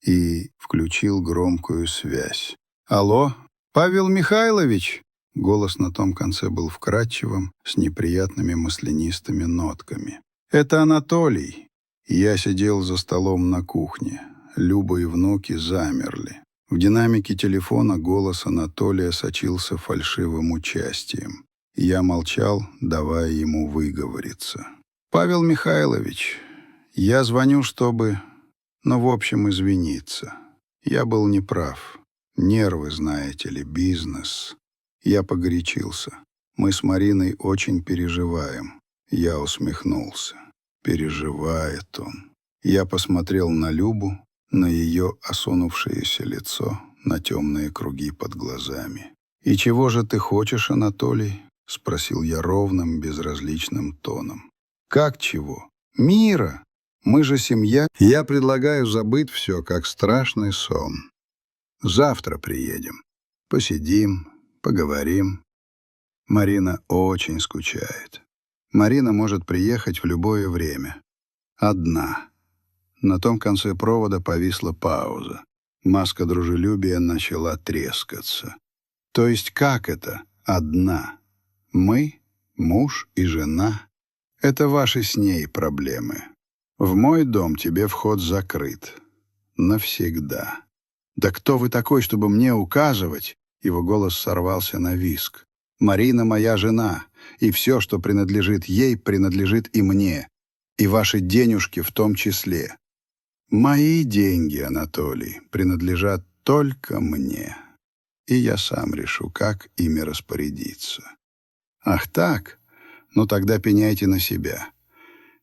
и включил громкую связь. «Алло, Павел Михайлович?» Голос на том конце был вкрадчивым, с неприятными маслянистыми нотками. «Это Анатолий». Я сидел за столом на кухне. Люба и внуки замерли. В динамике телефона голос Анатолия сочился фальшивым участием. Я молчал, давая ему выговориться. «Павел Михайлович, я звоню, чтобы, в общем, извиниться. Я был неправ. Нервы, знаете ли, бизнес. Я погорячился. Мы с Мариной очень переживаем». Я усмехнулся. Переживает он. Я посмотрел на Любу, на ее осунувшееся лицо, на темные круги под глазами. «И чего же ты хочешь, Анатолий?» — спросил я ровным, безразличным тоном. «Как чего? Мира! Мы же семья. Я предлагаю забыть все, как страшный сон. Завтра приедем. Посидим, поговорим. Марина очень скучает. Марина может приехать в любое время. Одна». На том конце провода повисла пауза. Маска дружелюбия начала трескаться. «То есть как это? Одна? Мы, муж и жена? Это ваши с ней проблемы. В мой дом тебе вход закрыт. Навсегда». «Да кто вы такой, чтобы мне указывать?» Его голос сорвался на визг. «Марина моя жена, и все, что принадлежит ей, принадлежит и мне, и ваши денежки в том числе. Мои деньги, Анатолий, принадлежат только мне, и я сам решу, как ими распорядиться». «Ах так? Ну тогда пеняйте на себя.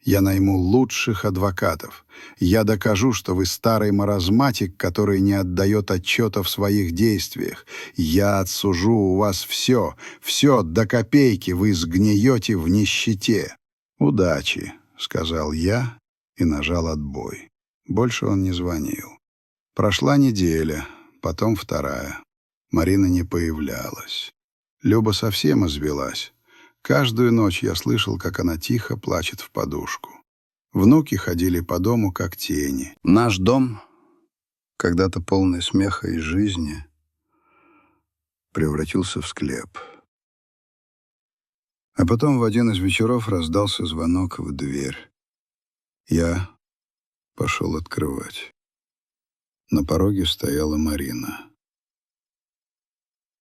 Я найму лучших адвокатов. Я докажу, что вы старый маразматик, который не отдает отчета в своих действиях. Я отсужу у вас все до копейки вы сгниете в нищете». «Удачи», — сказал я и нажал отбой. Больше он не звонил. Прошла неделя, потом вторая. Марина не появлялась. Люба совсем извелась. Каждую ночь я слышал, как она тихо плачет в подушку. Внуки ходили по дому, как тени. Наш дом, когда-то полный смеха и жизни, превратился в склеп. А потом в один из вечеров раздался звонок в дверь. Я пошел открывать. На пороге стояла Марина.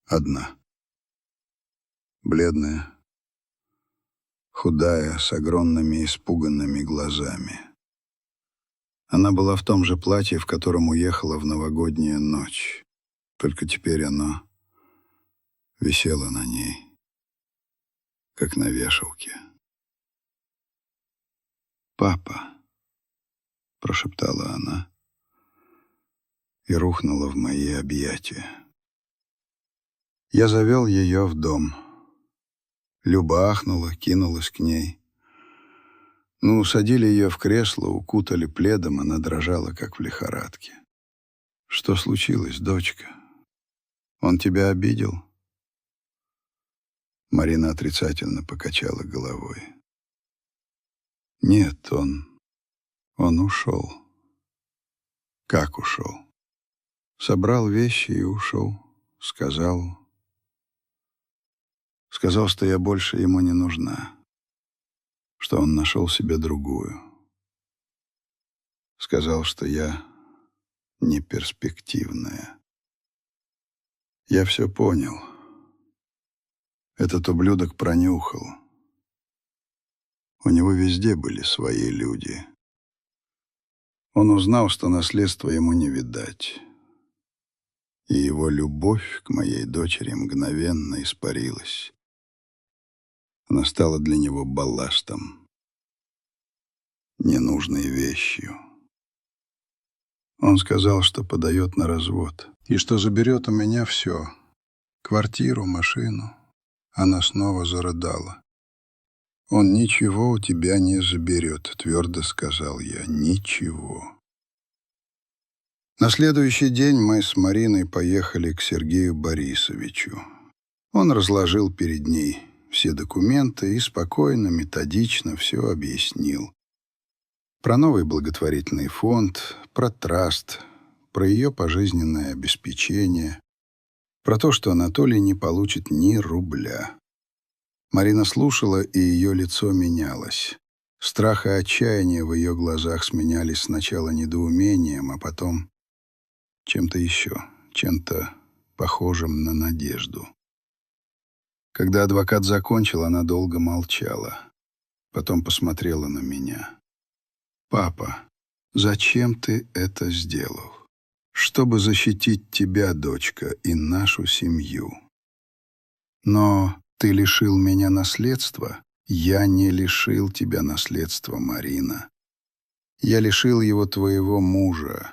Одна. Бледная, худая, с огромными испуганными глазами. Она была в том же платье, в котором уехала в новогоднюю ночь. Только теперь оно висело на ней, как на вешалке. «Папа», — прошептала она и рухнула в мои объятия. Я завел ее в дом. Люба ахнула, кинулась к ней. Усадили ее в кресло, укутали пледом, она дрожала, как в лихорадке. «Что случилось, дочка? Он тебя обидел?» Марина отрицательно покачала головой. «Нет, он ушел». «Как ушел?» «Собрал вещи и ушел. Сказал, что я больше ему не нужна, что он нашел себе другую. Сказал, что я неперспективная. Я все понял. Этот ублюдок пронюхал. У него везде были свои люди. Он узнал, что наследство ему не видать. И его любовь к моей дочери мгновенно испарилась. Она стала для него балластом, ненужной вещью. Он сказал, что подает на развод и что заберет у меня все, квартиру, машину. Она снова зарыдала. «Он ничего у тебя не заберет», — твердо сказал я. «Ничего». На следующий день мы с Мариной поехали к Сергею Борисовичу. Он разложил перед ней все документы и спокойно, методично все объяснил. Про новый благотворительный фонд, про траст, про ее пожизненное обеспечение, про то, что Анатолий не получит ни рубля. Марина слушала, и ее лицо менялось. Страх и отчаяние в ее глазах сменялись сначала недоумением, а потом чем-то еще, чем-то похожим на надежду. Когда адвокат закончил, она долго молчала. Потом посмотрела на меня. «Папа, зачем ты это сделал? Чтобы защитить тебя, дочка, и нашу семью. Но ты лишил меня наследства. Я не лишил тебя наследства, Марина. Я лишил его твоего мужа.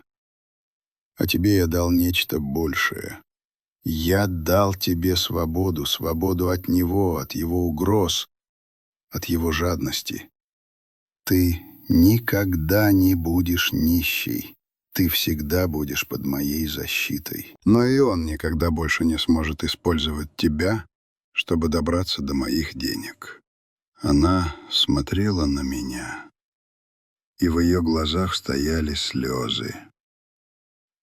А тебе я дал нечто большее. Я дал тебе свободу, свободу от него, от его угроз, от его жадности. Ты никогда не будешь нищей. Ты всегда будешь под моей защитой. Но и он никогда больше не сможет использовать тебя, чтобы добраться до моих денег». Она смотрела на меня, и в ее глазах стояли слезы.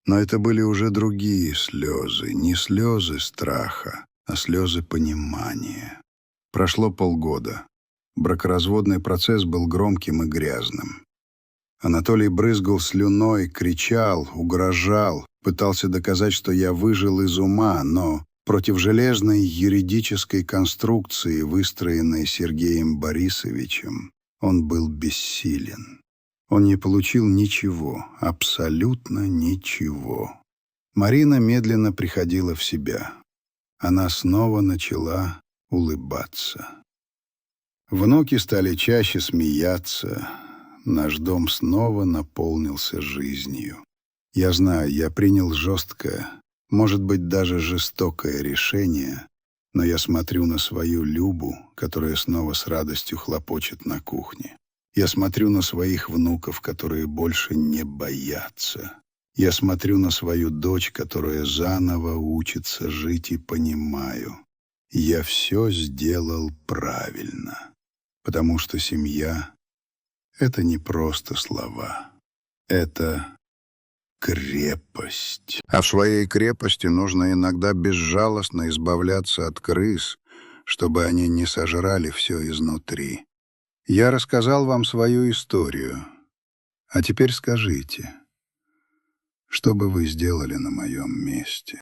Но это были уже другие слезы, не слезы страха, а слезы понимания. Прошло полгода. Бракоразводный процесс был громким и грязным. Анатолий брызгал слюной, кричал, угрожал, пытался доказать, что я выжил из ума, но против железной юридической конструкции, выстроенной Сергеем Борисовичем, он был бессилен. Он не получил ничего, абсолютно ничего. Марина медленно приходила в себя. Она снова начала улыбаться. Внуки стали чаще смеяться. Наш дом снова наполнился жизнью. Я знаю, я принял жесткое, может быть, даже жестокое решение, но я смотрю на свою Любу, которая снова с радостью хлопочет на кухне. Я смотрю на своих внуков, которые больше не боятся. Я смотрю на свою дочь, которая заново учится жить, и понимаю, я все сделал правильно, потому что семья — это не просто слова, это крепость. А в своей крепости нужно иногда безжалостно избавляться от крыс, чтобы они не сожрали все изнутри. Я рассказал вам свою историю. А теперь скажите, что бы вы сделали на моем месте?